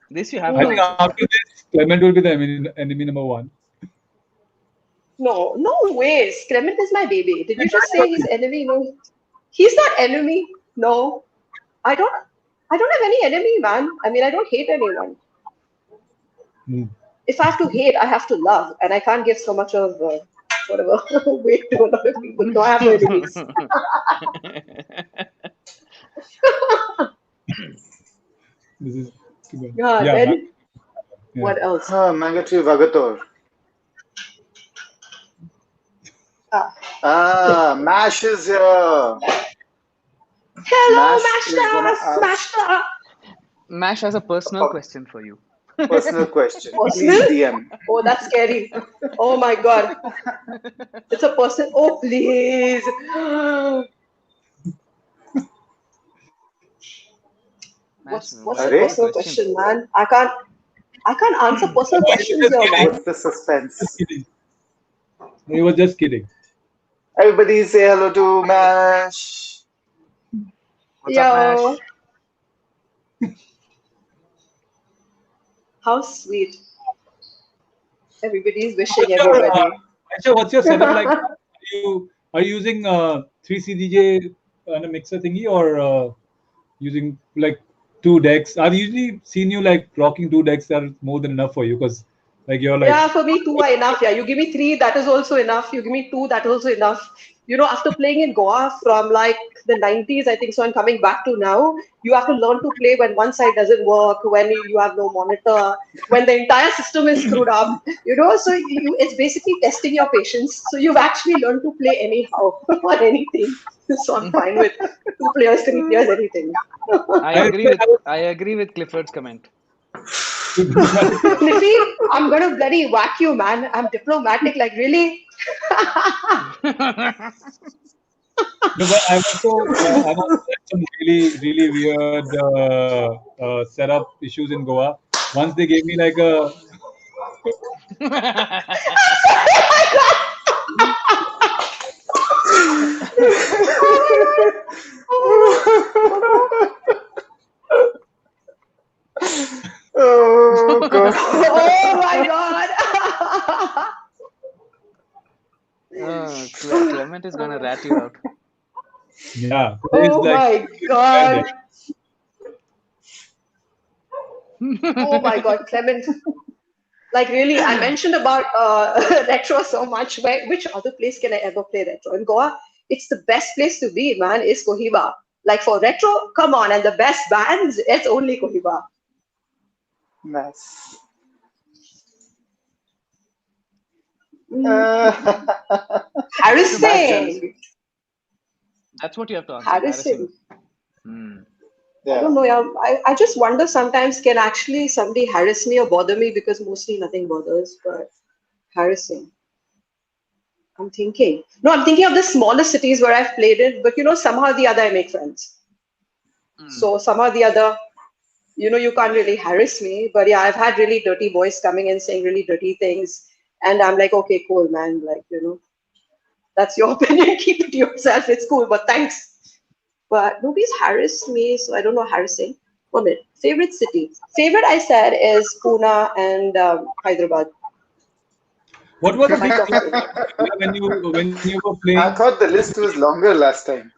This you have I to think Hmm. answer. after this, Clement will be the enemy number one. No ways. Clement is my baby. Did you just say he's enemy? No, he's not enemy. No, I don't. I don't have any enemy, man. I mean, I don't hate anyone. Hmm. If I have to hate, I have to love, and I can't give so much of whatever weight to a lot of people. No, I have no enemies. This is Yeah, Yeah, then yeah. what else? Mangatri Vagator. Ah. Mash is here. Hello, Mash is gonna Master! ask Master! Mash has a a personal question for you. personal question. Please Personal? DM. Oh, that's scary. Oh my God. It's a person. Oh, please. Mash, What's the what's the Array? personal question? question, man? I can't answer personal No, he was questions just here, kidding. man. What's the Just suspense? kidding. He was just kidding. Everybody say hello to Mash. What's up, Yo, Mash? how sweet. Everybody's wishing What's your everybody. Aisha, what's your setup like? Are you using 3 CDJ and a mixer thingy, or using like 2 decks? I've usually seen you like rocking 2 decks that are more than enough for you, because like you're like Yeah, for me, two are enough. Yeah, you give me three, that is also enough. You give me two, that is also enough. You know, after playing in Goa from like the 90s, I think so, and coming back to now, you have to learn to play when one side doesn't work, when you have no monitor, when the entire system is screwed up. You know, so it's basically testing your patience. So you've actually learned to play anyhow on anything. So I'm fine with two players, three players, anything. I I, agree with I was I agree with Clifford's comment. Cliffy, I'm gonna bloody whack you, man. I'm diplomatic, like really. no, but I've also had some really really weird setup issues in Goa. Once they gave me like a Oh god. Oh my god! Clement is gonna rat you out. yeah. It's Oh like my kind of god! Oh my god, Clement. Like really, I mentioned about retro so much. Which other place can I ever play retro? In Goa, it's the best place to be, man. Is Cohiba. Like for retro, come on, and the best bands, it's only Cohiba. Nice. Mm. That's a Mash that's jealousy. Harassing, that's what you have to answer. harassing. Harassing. Hmm. I Yeah. don't know. Yeah, I just wonder sometimes, can actually somebody harass me or bother me, because mostly nothing bothers, but harassing. I'm thinking. No, I'm thinking of the smaller cities where I've played it, but you know, somehow or the other I make friends. Hmm. So somehow or the other, you know, you can't really harass me. But yeah, I've had really dirty boys coming in saying really dirty things. And I'm like, okay, cool, man. Like, you know, that's your opinion. Keep it to yourself. It's cool, but thanks. But nobody's harassed me, so I don't know harassing. 1 minute. Favorite city. Favorite, I said, is Pune and Hyderabad. what was the My big top club two. when you were I playing? thought the list was longer last time.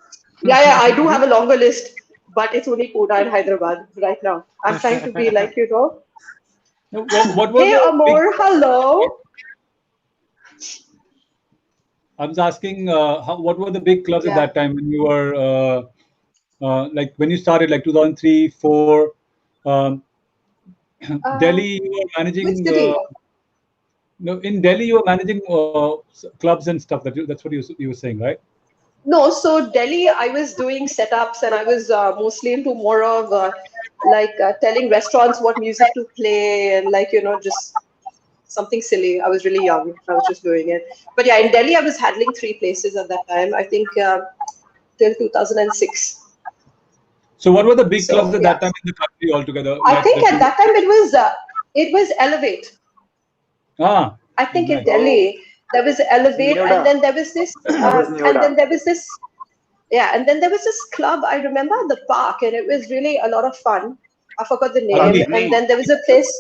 Yeah, yeah, I do have a longer list, but it's only Pune and Hyderabad right now. I'm trying to be like, you know, No, what were hey the big? Amor, hello. I was asking, what were the big clubs at Yeah. that time when you were like when you started, like 2003, four? Um, Uh, Delhi, you were which managing. city? No, in Delhi, you were managing clubs and stuff. That's what you were saying, right? No, so Delhi, I was doing setups and I was mostly into more of telling restaurants what music to play and like, you know, just something silly. I was really young. I was just doing it. But yeah, in Delhi, I was handling three places at that time. I think till 2006. So, what were the big clubs So at yeah, that time in the country altogether? I Like think that at you. that time it was Elevate. Ah, I think in nice. Oh, Delhi there was Elevate, and Noda. then there was this, It was and then Noda. there was this, yeah, and then there was this club. I remember the park, and it was really a lot of fun. I forgot the name. Agni, And Agni. then there was a place,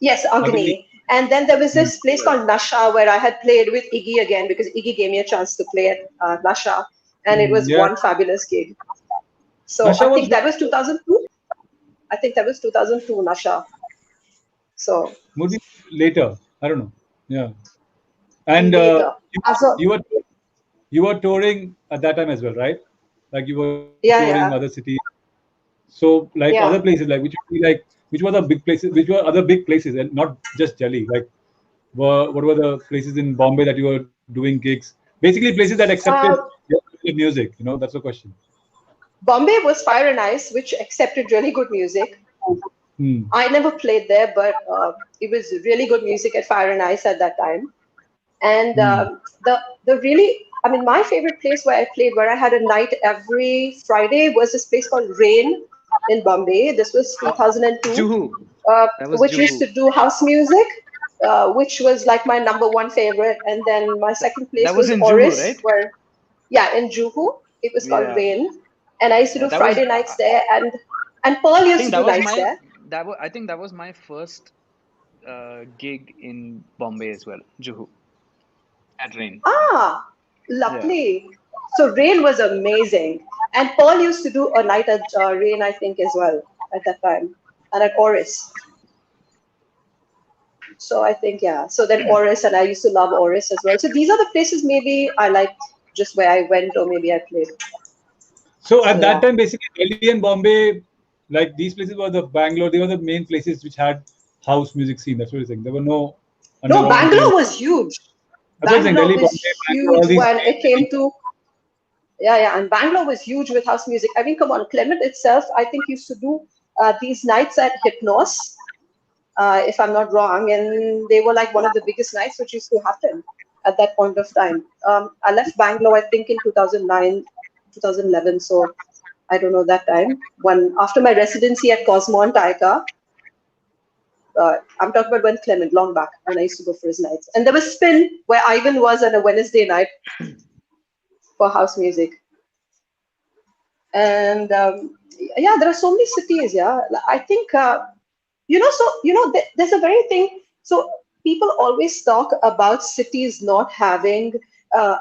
yes, Agni. Agni. And then there was Hmm. this place called Nasha where I had played with Iggy again because Iggy gave me a chance to play at Nasha, and it was Yeah, one fabulous gig. So I Nasha was think that was 2002. I think that was 2002 Nasha. So maybe later. I don't know. Yeah, and later, you, as a you were you were touring at that time as well, right? Like you were touring yeah, other yeah, cities. So, like other yeah. places, like which would be like which were the big places, which were other big places, and not just Delhi. Like, what were the places in Bombay that you were doing gigs? Basically, places that accepted Uh, your music. That's the question. Bombay was Fire and Ice, which accepted really good music. Hmm. I never played there, but it was really good music at Fire and Ice at that time. And Hmm. the really, I mean, my favorite place where I played, where I had a night every Friday, was this place called Rain in Bombay. This was Uh, 2002, Juhu. That was which used Juhu. to do house music, which was like my number one favorite. And then my second place That was was in Juhu, Oris, right? where, yeah, in Juhu, it was called Yeah. Rain. And I used to Yeah. do That was. Friday nights there, and Paul I used think to that do was nights my. there. That was. I think that was my first gig in Bombay as well. Juhu at Rain. Ah, Yeah. lovely. So Rain was amazing. And Paul used to do a night at Rain, I think, as well at that time, and at Oris. So I think, yeah. So then Oris, and I used to love Oris as well. So these are the places maybe I liked, just where I went or maybe I played. So So at that yeah. time, basically, Delhi and Bombay, like these places were the Bangalore. They were the main places which had house music scene. That's what you're saying. There were no No, underground Bangalore things. was huge. That's what I'm saying. Bangalore Delhi, was Bombay, Bangalore, all huge these when main it came cities. to, yeah, yeah. And Bangalore was huge with house music. I mean, come on, Clement itself, I think, used to do these nights at Hypnos, if I'm not wrong, and they were like one of the biggest nights which used to happen at that point of time. I left Bangalore, I think, in 2009, 2011, so I don't know that time. When after my residency at Cosmo and Taika, I'm talking about when Clement, long back, when I used to go for his nights. And there was Spin, where Ivan was on a Wednesday night for house music. And yeah, there are so many cities. Yeah, I think there's a very thing. So people always talk about cities not having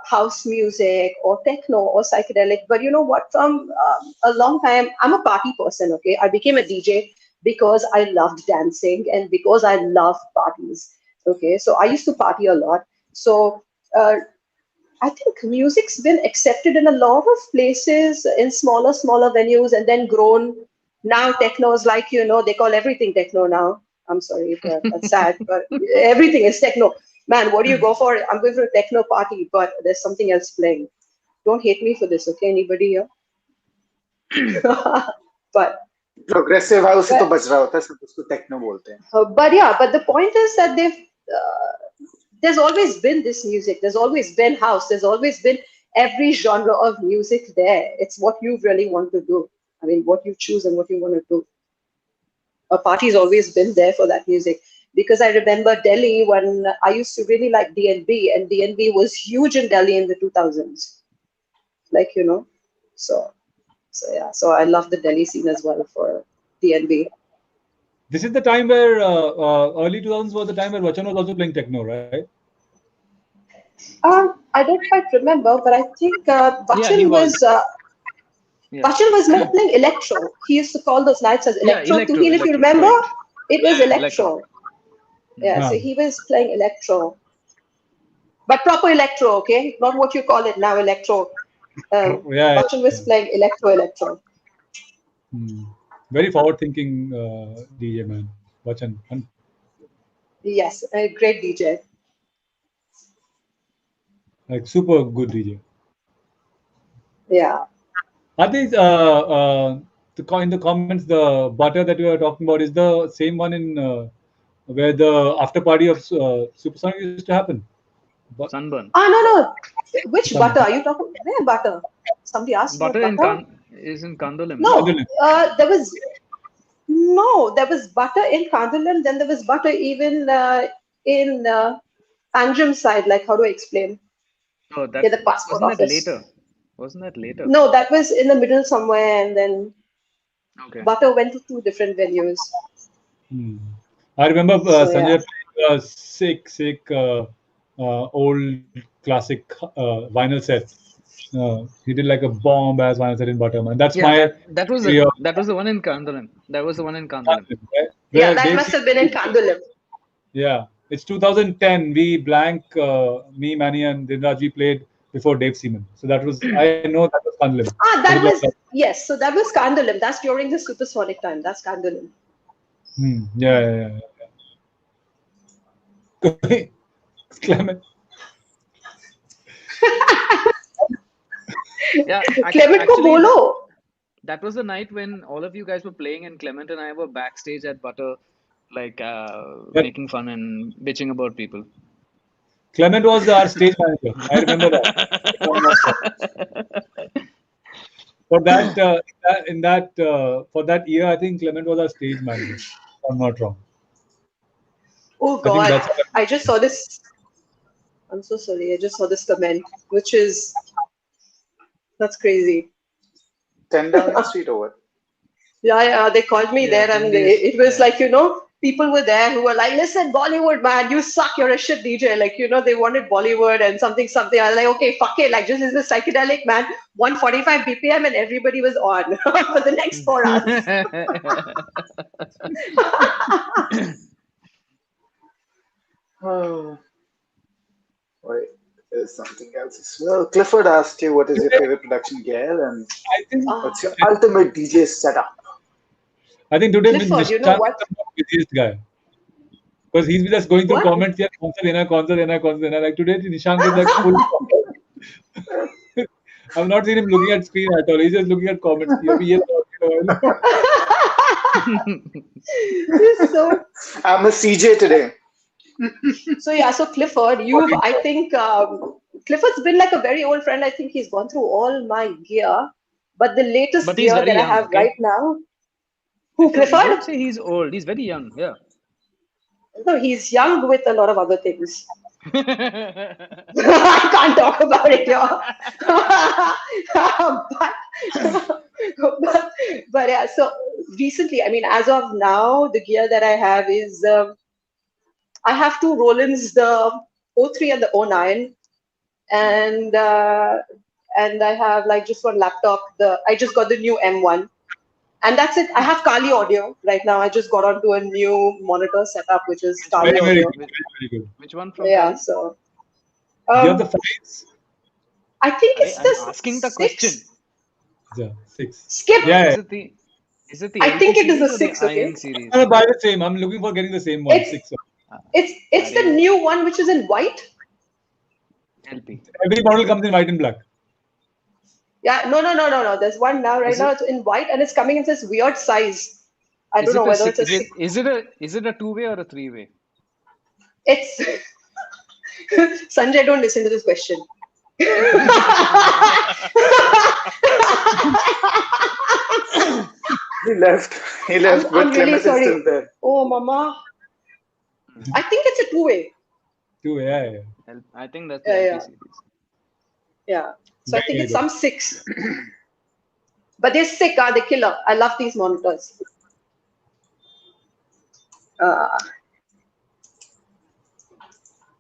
house music or techno or psychedelic, but you know what? From a long time, I'm a party person. Okay, I became a DJ because I loved dancing and because I love parties. Okay, so I used to party a lot. So uh, I think music's been accepted in a lot of places in smaller venues and then grown. Now techno is like, they call everything techno now. I'm sorry, but that's sad, but everything is techno. Man, what do you go for? I'm going for a techno party, but there's something else playing. Don't hate me for this, okay? Anybody here? but progressive house ही तो but बज रहा होता है सब उसको techno बोलते हैं. but yeah, but the point is that there's always been this music. There's always been house. There's always been every genre of music there. It's what you really want to do. I mean, what you choose and what you want to do. A party's always been there for that music. Because I remember Delhi when I used to really like DNB, and DNB was huge in Delhi in the 2000s. Like, so yeah. So I love the Delhi scene as well for DNB. This is the time where early 2000s was the time where Vachan was also playing techno, right? I don't quite remember, but I think Yeah, he Bachchan was. was Yeah. Bachchan was more playing electro. He used to call those nights as Yeah, electro. electro, Tuhil, if you electro. remember, Correct. it was Yeah, electro. electro. Yeah, Ah. so he was playing electro, but proper electro, okay, not what you call it now, electro. Yeah. Bachchan was playing electro. Hmm. Very forward-thinking DJ man, Vachan. Yes, a great DJ. Like super good DJ. Yeah. Are these in the comments, the butter that you are talking about is the same one in where the after party of Supersonic used to happen? But Sunburn. No. Which some butter are you talking? Where butter? Somebody asked about Butter butter. is in Kandolim, no? No, Kandolim. there was butter in Kandalan. Then there was butter even in Panjim side. Like, how do I explain? Oh, Yeah, the passport wasn't that office. later? Wasn't that later? No, that was in the middle somewhere, and then Okay. butter went to two different venues. Hmm. I remember So Sanjay yeah. playing a sick old classic vinyl set. He did like a bomb ass vinyl set in Butterman. That's Yeah, my that was memory of the one in Kandolim. That was the one in Kandolim. Kandolim, right? Yeah, Where that Dave must have been in Seaman. Kandulim. Yeah, it's 2010. We blank me, Manny, and Dinraj. We played before Dave Seaman. So that was I know that was Kandolim. That Particular was, yes. So that was Kandulim. That's during the supersonic time. That's Kandulim. Yeah. Clement. Yeah, Clement ko actually, bolo. that was the night when all of you guys were playing, and Clement and I were backstage at Butter, like But making fun and bitching about people. Clement was our stage manager. I remember that. If I'm not wrong. For for that year, I think Clement was our stage manager. If I'm not wrong. Oh I think God, that's how I just saw this. I'm so sorry. I just saw this comment, which is that's crazy. 10 Downing Street over. Yeah, they called me Yeah, there, and Indies. it was Yeah. like, people were there who were like, listen, Bollywood, man, you suck, you're a shit DJ. Like, they wanted Bollywood and something. I was like, okay, fuck it. Like, just listen to psychedelic, man, 145 BPM, and everybody was on for the next 4 hours. Oh, wait, there's something else as well. Clifford asked you what is your favorite production gear and I think what's your ultimate DJ setup? I think today Clifford, you know Nishant is what? the busiest guy because he's just going through What? comments here. कौन सा देना. Like today, Nishant is like full. I've not seen him looking at screen at all. He's just looking at comments. कि अभी ये So, I'm a CJ today. so Clifford, I think, Clifford's been like a very old friend. I think he's gone through all my gear. But the latest But he's gear very that I young, have okay? right now, who, Don't Clifford? say he's old. He's very young. Yeah. No, he's young with a lot of other things. I can't talk about it here. but yeah, so recently, I mean, as of now, the gear that I have is I have two Rolands, the O3 and the O9, and I have like just one laptop. I just got the new M1, and that's it. I have Kali audio right now. I just got onto a new monitor setup, which is Which one Kali very from very audio. good. Very very good. which one from Yeah, Kali? so Do you have the um, files? I think Arey, it's I'm the asking the question. six. Yeah, 6. Skip. Yeah. Is it the I LP think it is the series or the six. Okay, IN series? No, buy the same. I'm looking for getting the same one. it's 6. Uh, it's the Arey, new one which is in white. LP. Every model comes in white and black. Yeah, no. There's one now. Right Is now it it's in white and it's coming in this weird size. I don't is know it a whether si- it's a six. is it a two-way or a three-way? It's Sanjay. Don't listen to this question. He left. He left, but I'm really Clement is sorry. still there. Oh, Mama. I think it's a two-way. 2. Yeah. I think that's the Yeah, LP yeah, series. yeah. So I Very think very it's good. some six. But they're sick, are they killer? I love these monitors. Uh,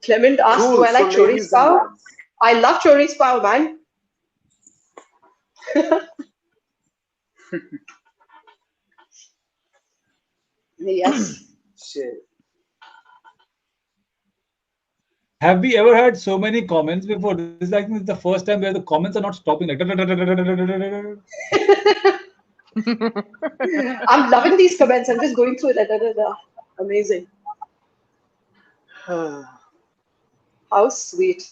Clement asked, do Cool. I So, like Chori's ladies and Pao? lads, I love Chori's Pao, man. Yes. shit. Have we ever had so many comments before? This is like this is the first time where the comments are not stopping. Like I'm loving these comments. I'm just going through it. Amazing. How sweet.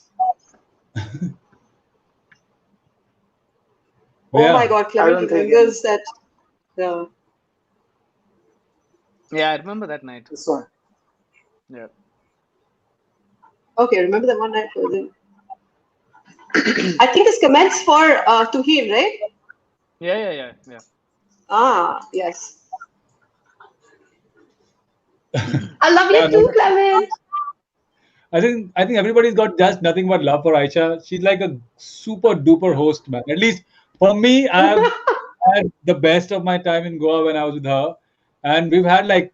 Oh my yeah. God, I Clement don't think in remembers that. Yeah. Yeah, I remember that night. this one. Yeah. Okay, remember the one night frozen. I think this comments for Tuheen, right? Yeah. Ah, yes. I love Yeah, you no, too, Clement. I think everybody's got just nothing but love for Aisha. She's like a super duper host, man. At least for me, I have had the best of my time in Goa when I was with her, and we've had like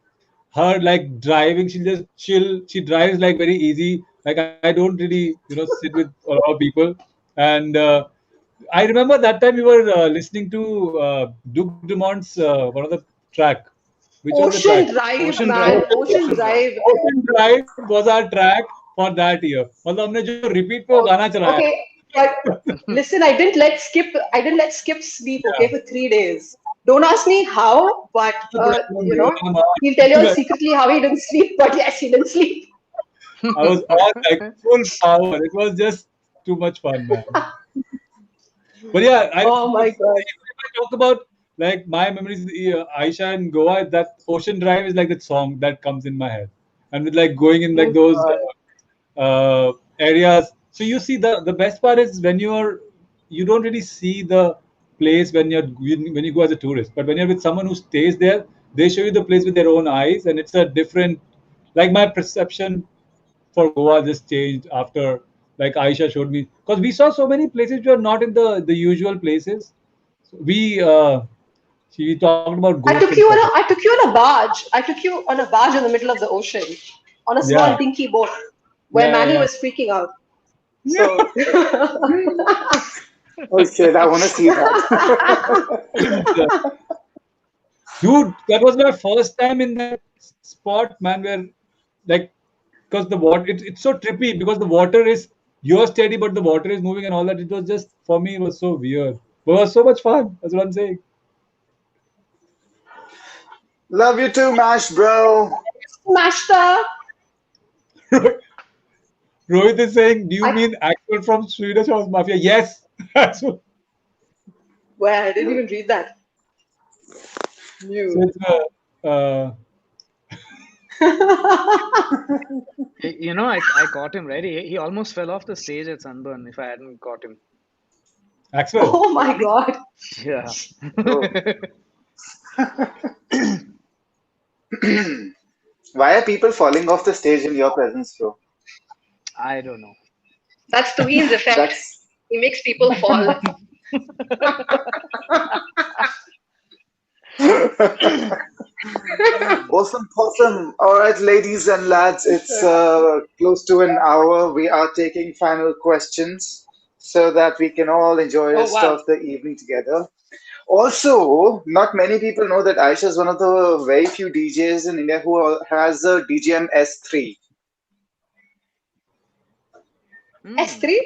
her like driving. She'll just chill. She drives like very easy. Like I don't really sit with a lot of people, and I remember that time we were listening to Duke Dumont's one of the track. Which was the track? Ocean Drive, Ocean man. Drive. Ocean Ocean Drive. Drive. Ocean Drive was our track for that year. मतलब हमने जो repeat पे वो Oh, गाना चलाया okay. But listen, I didn't let Skip sleep, okay, Yeah. for 3 days. Don't ask me how, but you know, he'll tell you all secretly how he didn't sleep. But yes, he didn't sleep. I was on like full power. It was just too much fun, man. But yeah, Oh my God. if I talk about like my memories, Aisha and Goa, that Ocean Drive is like that song that comes in my head, and with like going in like Oh those God. areas. So you see, the best part is when you don't really see the place when you go as a tourist, but when you're with someone who stays there, they show you the place with their own eyes, and it's a different. Like my perception for Goa just changed after like Aisha showed me, because we saw so many places which are not in the usual places. So she talked about ghosts and stuff. I took you on a barge. I took you on a barge in the middle of the ocean, on a small Yeah, dinky boat, where yeah, Manny yeah, was freaking out. yeah. So Oh shit, I want to see that. Dude, that was my first time in that spot, man, where like because the water it's so trippy because the water is you're steady but the water is moving and all that. It was just for me it was so weird. But it was so much fun. That's what I'm saying. Love you too, Mash, bro. smashed up. Rohit is saying, do you I mean actor from Swedish House Mafia? Yes. That's what, Well, I didn't even read that. so New. it's You know, I caught him right. He almost fell off the stage at Sunburn if I hadn't caught him. Axwell. Oh my God. Yeah. Oh. Why are people falling off the stage in your presence, bro? I don't know. That's Tuhin's effect. That's He makes people fall. awesome, awesome. All right, ladies and lads, it's close to an hour. We are taking final questions so that we can all enjoy the Oh rest wow. of the evening together. Also, not many people know that Aisha is one of the very few DJs in India who has a DJM S3. Hmm. S3?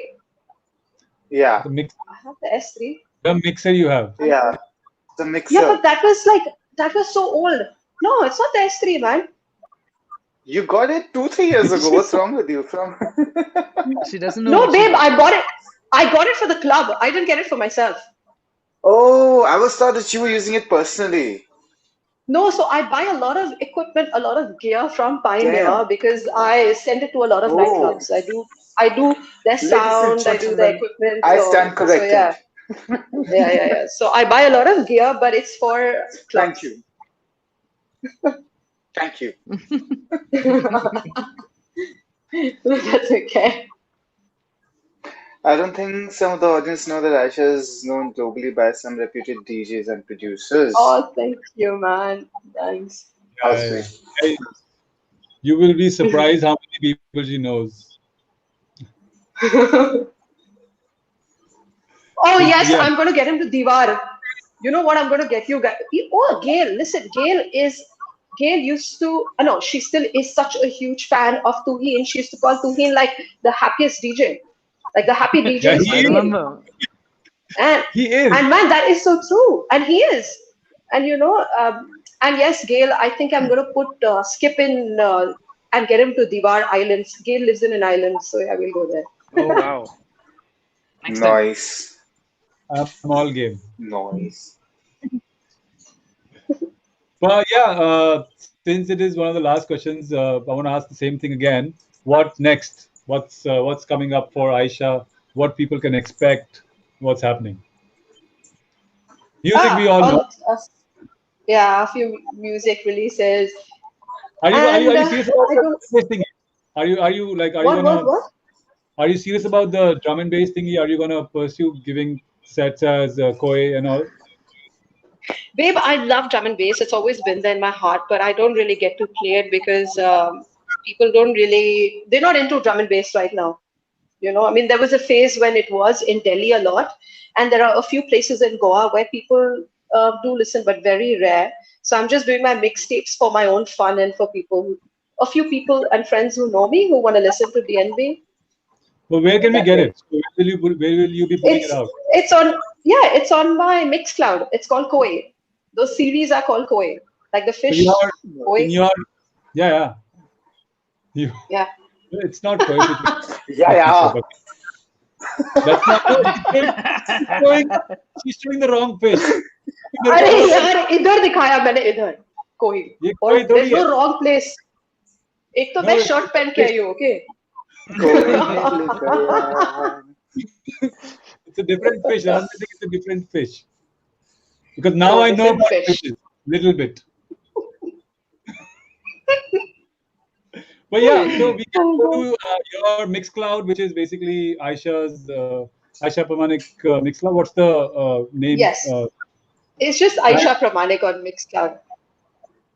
Yeah, The mix I have the S3. the mixer you have. yeah, the Yeah, mixer. but that was so old. No, it's not the S3, man. You got it 2, 3 years ago. What's wrong with you? From She doesn't know No, what she babe, got. I bought it. I got it for the club. I didn't get it for myself. oh, I was thought that you were using it personally. No, so I buy a lot of equipment, a lot of gear from Pioneer Damn. because I send it to a lot of Oh, nightclubs. I do their ladies and sound, I do their gentlemen, equipment. I So stand so corrected. yeah. Yeah. So I buy a lot of gear, but it's for Thank clubs. you. Thank you. That's okay. I don't think some of the audience know that Aisha is known globally by some reputed DJs and producers. Oh, thank you, man. Thanks. How Yeah, sweet. yeah. Hey, you will be surprised how many people she knows. Oh So yes, yeah, I'm going to get him to Diwar. You know what I'm going to get you guys? Oh, Gail, listen, Gail used to, no, she still is such a huge fan of Tuhin. She used to call Tuhin like the happiest DJ, like the happy DJ yeah, is he I is. Tuhin. remember. And He is. and man, that is so true. And he is. And you know, and yes, Gail, I think I'm going to put Skip in and get him to Diwar Islands. Gail lives in an island, so yeah, we'll go there. Oh wow. Next time. Nice. I'm all game. Nice. But yeah, since it is one of the last questions, I want to ask the same thing again. What next? What's coming up for Aisha? What people can expect? What's happening? Music we Ah, all know. yeah, a few music releases. Are And you serious about I the don't. bass thingy? Are you like What? are you serious about the drum and bass thingy? Are you gonna pursue giving sets as Koi and all? Babe, I love drum and bass. It's always been there in my heart, but I don't really get to play it because people don't really, they're not into drum and bass right now. You know, I mean, there was a phase when it was in Delhi a lot, and there are a few places in Goa where people do listen, but very rare. So I'm just doing my mixtapes for my own fun and for a few people and friends who know me who want to listen to DNB But where can we that get way. it? So where will you be putting it It's out? it's on, yeah, it's on my Mixcloud. It's called Koi. Those series are called koi, like the So fish you are koi. in your yeah. You, Yeah. it's not coefficient. Yeah, Like you said, yeah. okay. That's not. No, she's showing the wrong fish. मेरे अरे को बोला, यार इधर दिखाया मैंने इधर कोई ये और कोई there's थोड़ी है. no wrong place. एक तो मैं No, शर्ट पहन के आई हूँ, okay? कोई लिखा यार. it's a different fish. I don't think it's a different fish. Because now No, I know different about fish. fishes. Little bit. But yeah, so we can go to your Mixcloud, which is basically Ayesha Pramanik Mixcloud. What's the name? Yes, it's just And- Ayesha Pramanik on Mixcloud.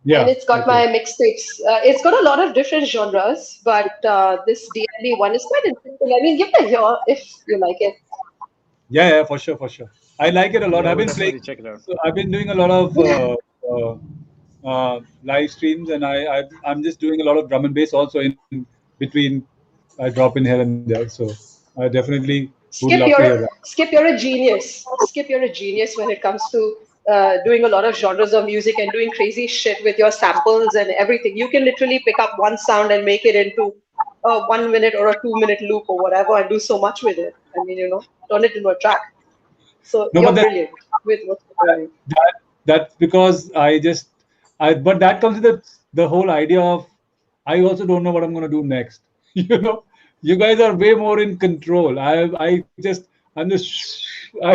yeah. And it's got okay. my mixtapes. It's got a lot of different genres, but this D&D one is quite interesting. I mean, give it a hear if you like it. Yeah, for sure, for sure. I like it a lot. Yeah, I've we'll been playing. definitely check it out. So I've been doing a lot of live streams, and I'm just doing a lot of drum and bass also in between. I drop in here and there, so I definitely would Skip, love to hear you're that. Skip, you're a genius. Skip, you're a genius when it comes to doing a lot of genres of music and doing crazy shit with your samples and everything. You can literally pick up one sound and make it into a 1 minute or a 2 minute loop or whatever and do so much with it. I mean, turn it into a track. So No, you're but then brilliant with what you're doing. that's because but that comes with the whole idea of I also don't know what I'm going to do next. You guys are way more in control. I'm just I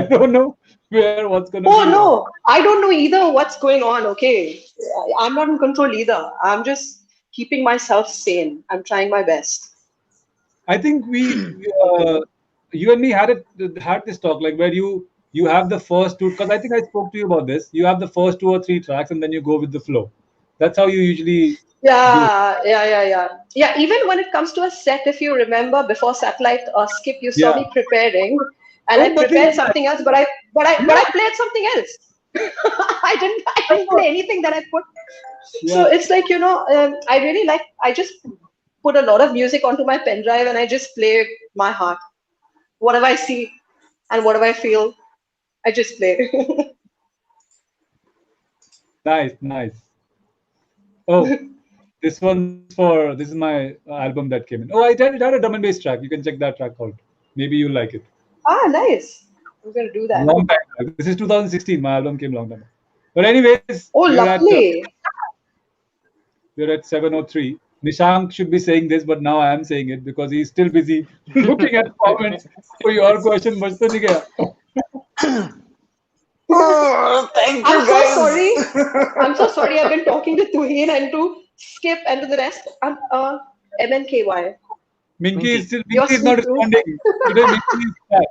don't know where what's going to Oh be. no, I don't know either what's going on. Okay, I'm not in control either. I'm just keeping myself sane. I'm trying my best. I think you and me had this talk like where you have the first two, because I think I spoke to you about this. You have the first 2 or 3 tracks and then you go with the flow. That's how you usually do it. Yeah. Even when it comes to a set, if you remember before Satellite Skip, you saw Yeah. me preparing, and I Oh, nothing prepared like that. something else, but I played something else. I didn't play anything that I put. So Yeah. it's like I really like. I just put a lot of music onto my pen drive, and I just play my heart. Whatever I see, and whatever I feel, I just play. Nice. Oh, this is my album that came in. Oh, it had a drum and bass track. You can check that track out. Maybe you'll like it. Ah, nice. I'm gonna do that. Long time back. This is 2016. My album came long time back. But anyways, Oh, lovely. we're at 7:03. Nishank should be saying this, but now I am saying it because he's still busy looking at comments for your question. बच तो नहीं गया. Oh, thank you I'm so guys. sorry. I'm so sorry. I've been talking to Tuhin and to Skip and to the rest. MNKY. Minky is You're Minky is not sweet too. responding. Today Minky is back.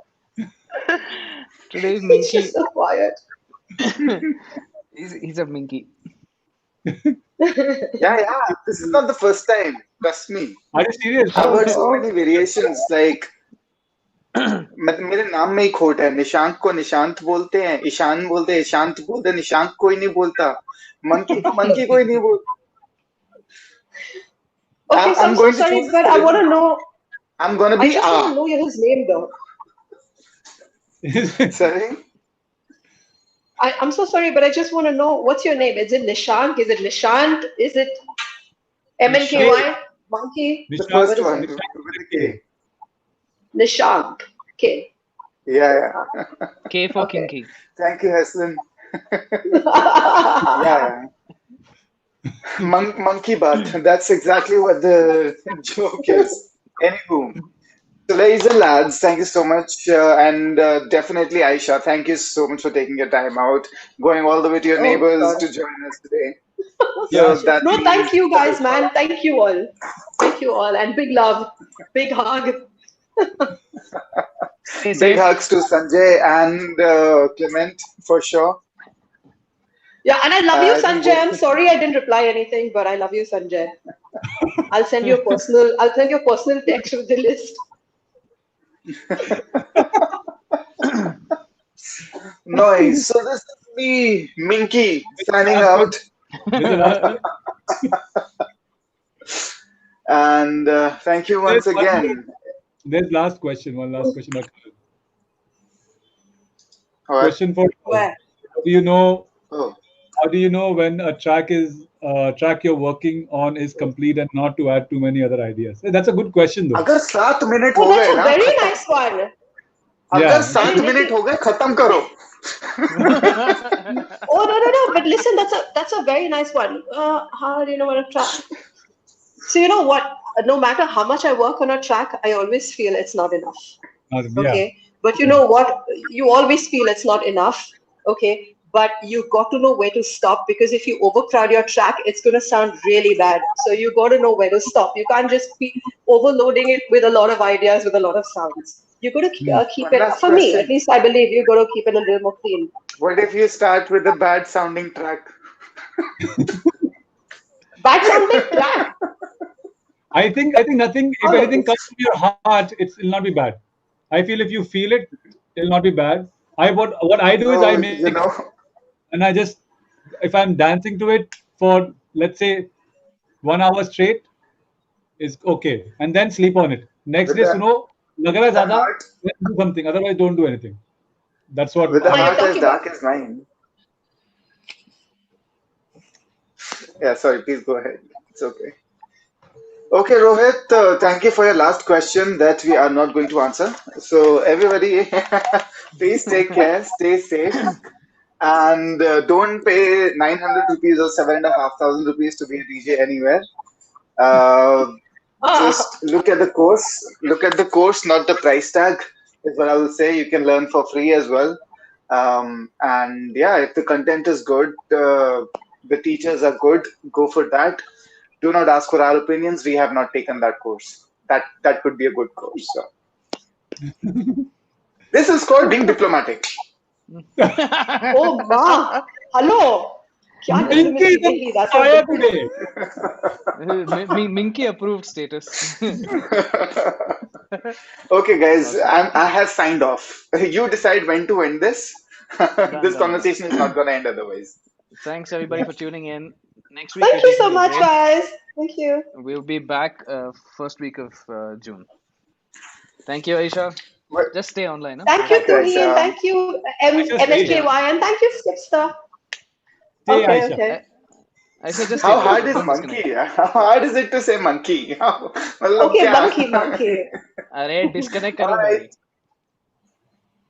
Today's He's Minky. just so quiet. He's a Minky. Yeah. This is not the first time. Trust me. Are you serious? I've heard so many variations. Like, मेरे नाम में ही खोट है. निशांक को निशांत बोलते हैं, ईशान बोलते हैं, ईशांत बोलते हैं, निशांक कोई नहीं बोलता, मंकी को मंकी कोई नहीं बोलता. Okay, so I'm so sorry, but I want to know. I'm gonna I be just want to know his name though. Sorry. I'm so sorry, but I just want to know what's your name. Is it Nishank? Is it Nishant? Is it MNKY? Monkey? The first one Nishank. with the K. Nishank. Okay. Yeah. K for Okay. Kinky. Thank you, Haslin. Yeah. Monkey butt. That's exactly what the joke is. Anywho. So, ladies and lads, thank you so much. And definitely, Ayesha, thank you so much for taking your time out, going all the way to your neighbors God. to join us today. Yeah. So that No, means- thank you guys, man. Thank you all. Thank you all. And big love. Big hug. Stay Big safe. hugs to Sanjay and Clement for sure. Yeah, and I love you, I think Sanjay. I'm sorry I didn't reply anything, but I love you, Sanjay. I'll send you a personal text with the list. Nice. So this is me, Minky, signing out. This is the last one. And thank you once There's one again. There's last question. One last question. All right. Question for Where? do you know Oh. how do you know when a track you're working on is complete and not to add too many other ideas? That's a good question though. अगर 7 minute Oh, हो that's गए a ना very खत्म. nice one. अगर Yeah. I सात mean, minute हो गए खत्म करो. oh no. But listen, that's a very nice one. How do you know when a track? So you know what? No matter how much I work on a track, I always feel it's not enough. Yeah. Okay, but you Yeah. know what? You always feel it's not enough. Okay, but you got to know where to stop, because if you overcrowd your track, it's going to sound really bad. So you got to know where to stop. You can't just be overloading it with a lot of ideas, with a lot of sounds. You got to Hmm. keep One it, last for me at question. least, I believe you got to keep it a little more clean. What if you start with a bad sounding track? Bad sounding track. I think nothing. If Oh, anything comes from your heart, it'll not be bad. I feel if you feel it, it'll not be bad. What I do is I No, make you it, know. and I just, if I'm dancing to it for, let's say, 1 hour straight, is okay, and then sleep on it. Next with day, the suno, lag raha hai with the zyada, heart then do something. Otherwise, don't do anything. That's what with the oh, I. you're heart as talking about. dark as mine. Yeah, sorry, please go ahead. It's okay. Okay, Rohit, thank you for your last question that we are not going to answer. So, everybody, please take care, stay safe, and don't pay 900 rupees or 7,500 rupees to be a DJ anywhere. Uh, Ah, just look at the course, not the price tag, is what I will say. You can learn for free as well. And yeah, if the content is good, the teachers are good, go for that. Do not ask for our opinions. We have not taken that course. That could be a good course. So this is called being diplomatic. oh, ma. Hello. क्या Minky diplomacy is on यही, that's what fire today. Minky approved status. Okay, guys, Awesome. I have signed off. You decide when to end this. This Done. conversation is not going to end otherwise. Thanks everybody for tuning in. Next week we're Thank you so taking a much, break. guys. Thank you. We'll be back first week of June. Thank you, Aisha. Well, Just stay online, huh? Thank Rest you, of the day. likewise. Kuhi, and thank you, Aisha, stay. Stay on. MSKY, and thank you, Skipster. Stay, Okay, Aisha. okay. Aisha, just stay How on. hard is Don't disconnect. monkey? How hard is it to say monkey? मतलब Okay, क्या? monkey. अरे disconnect All करो right. भाई.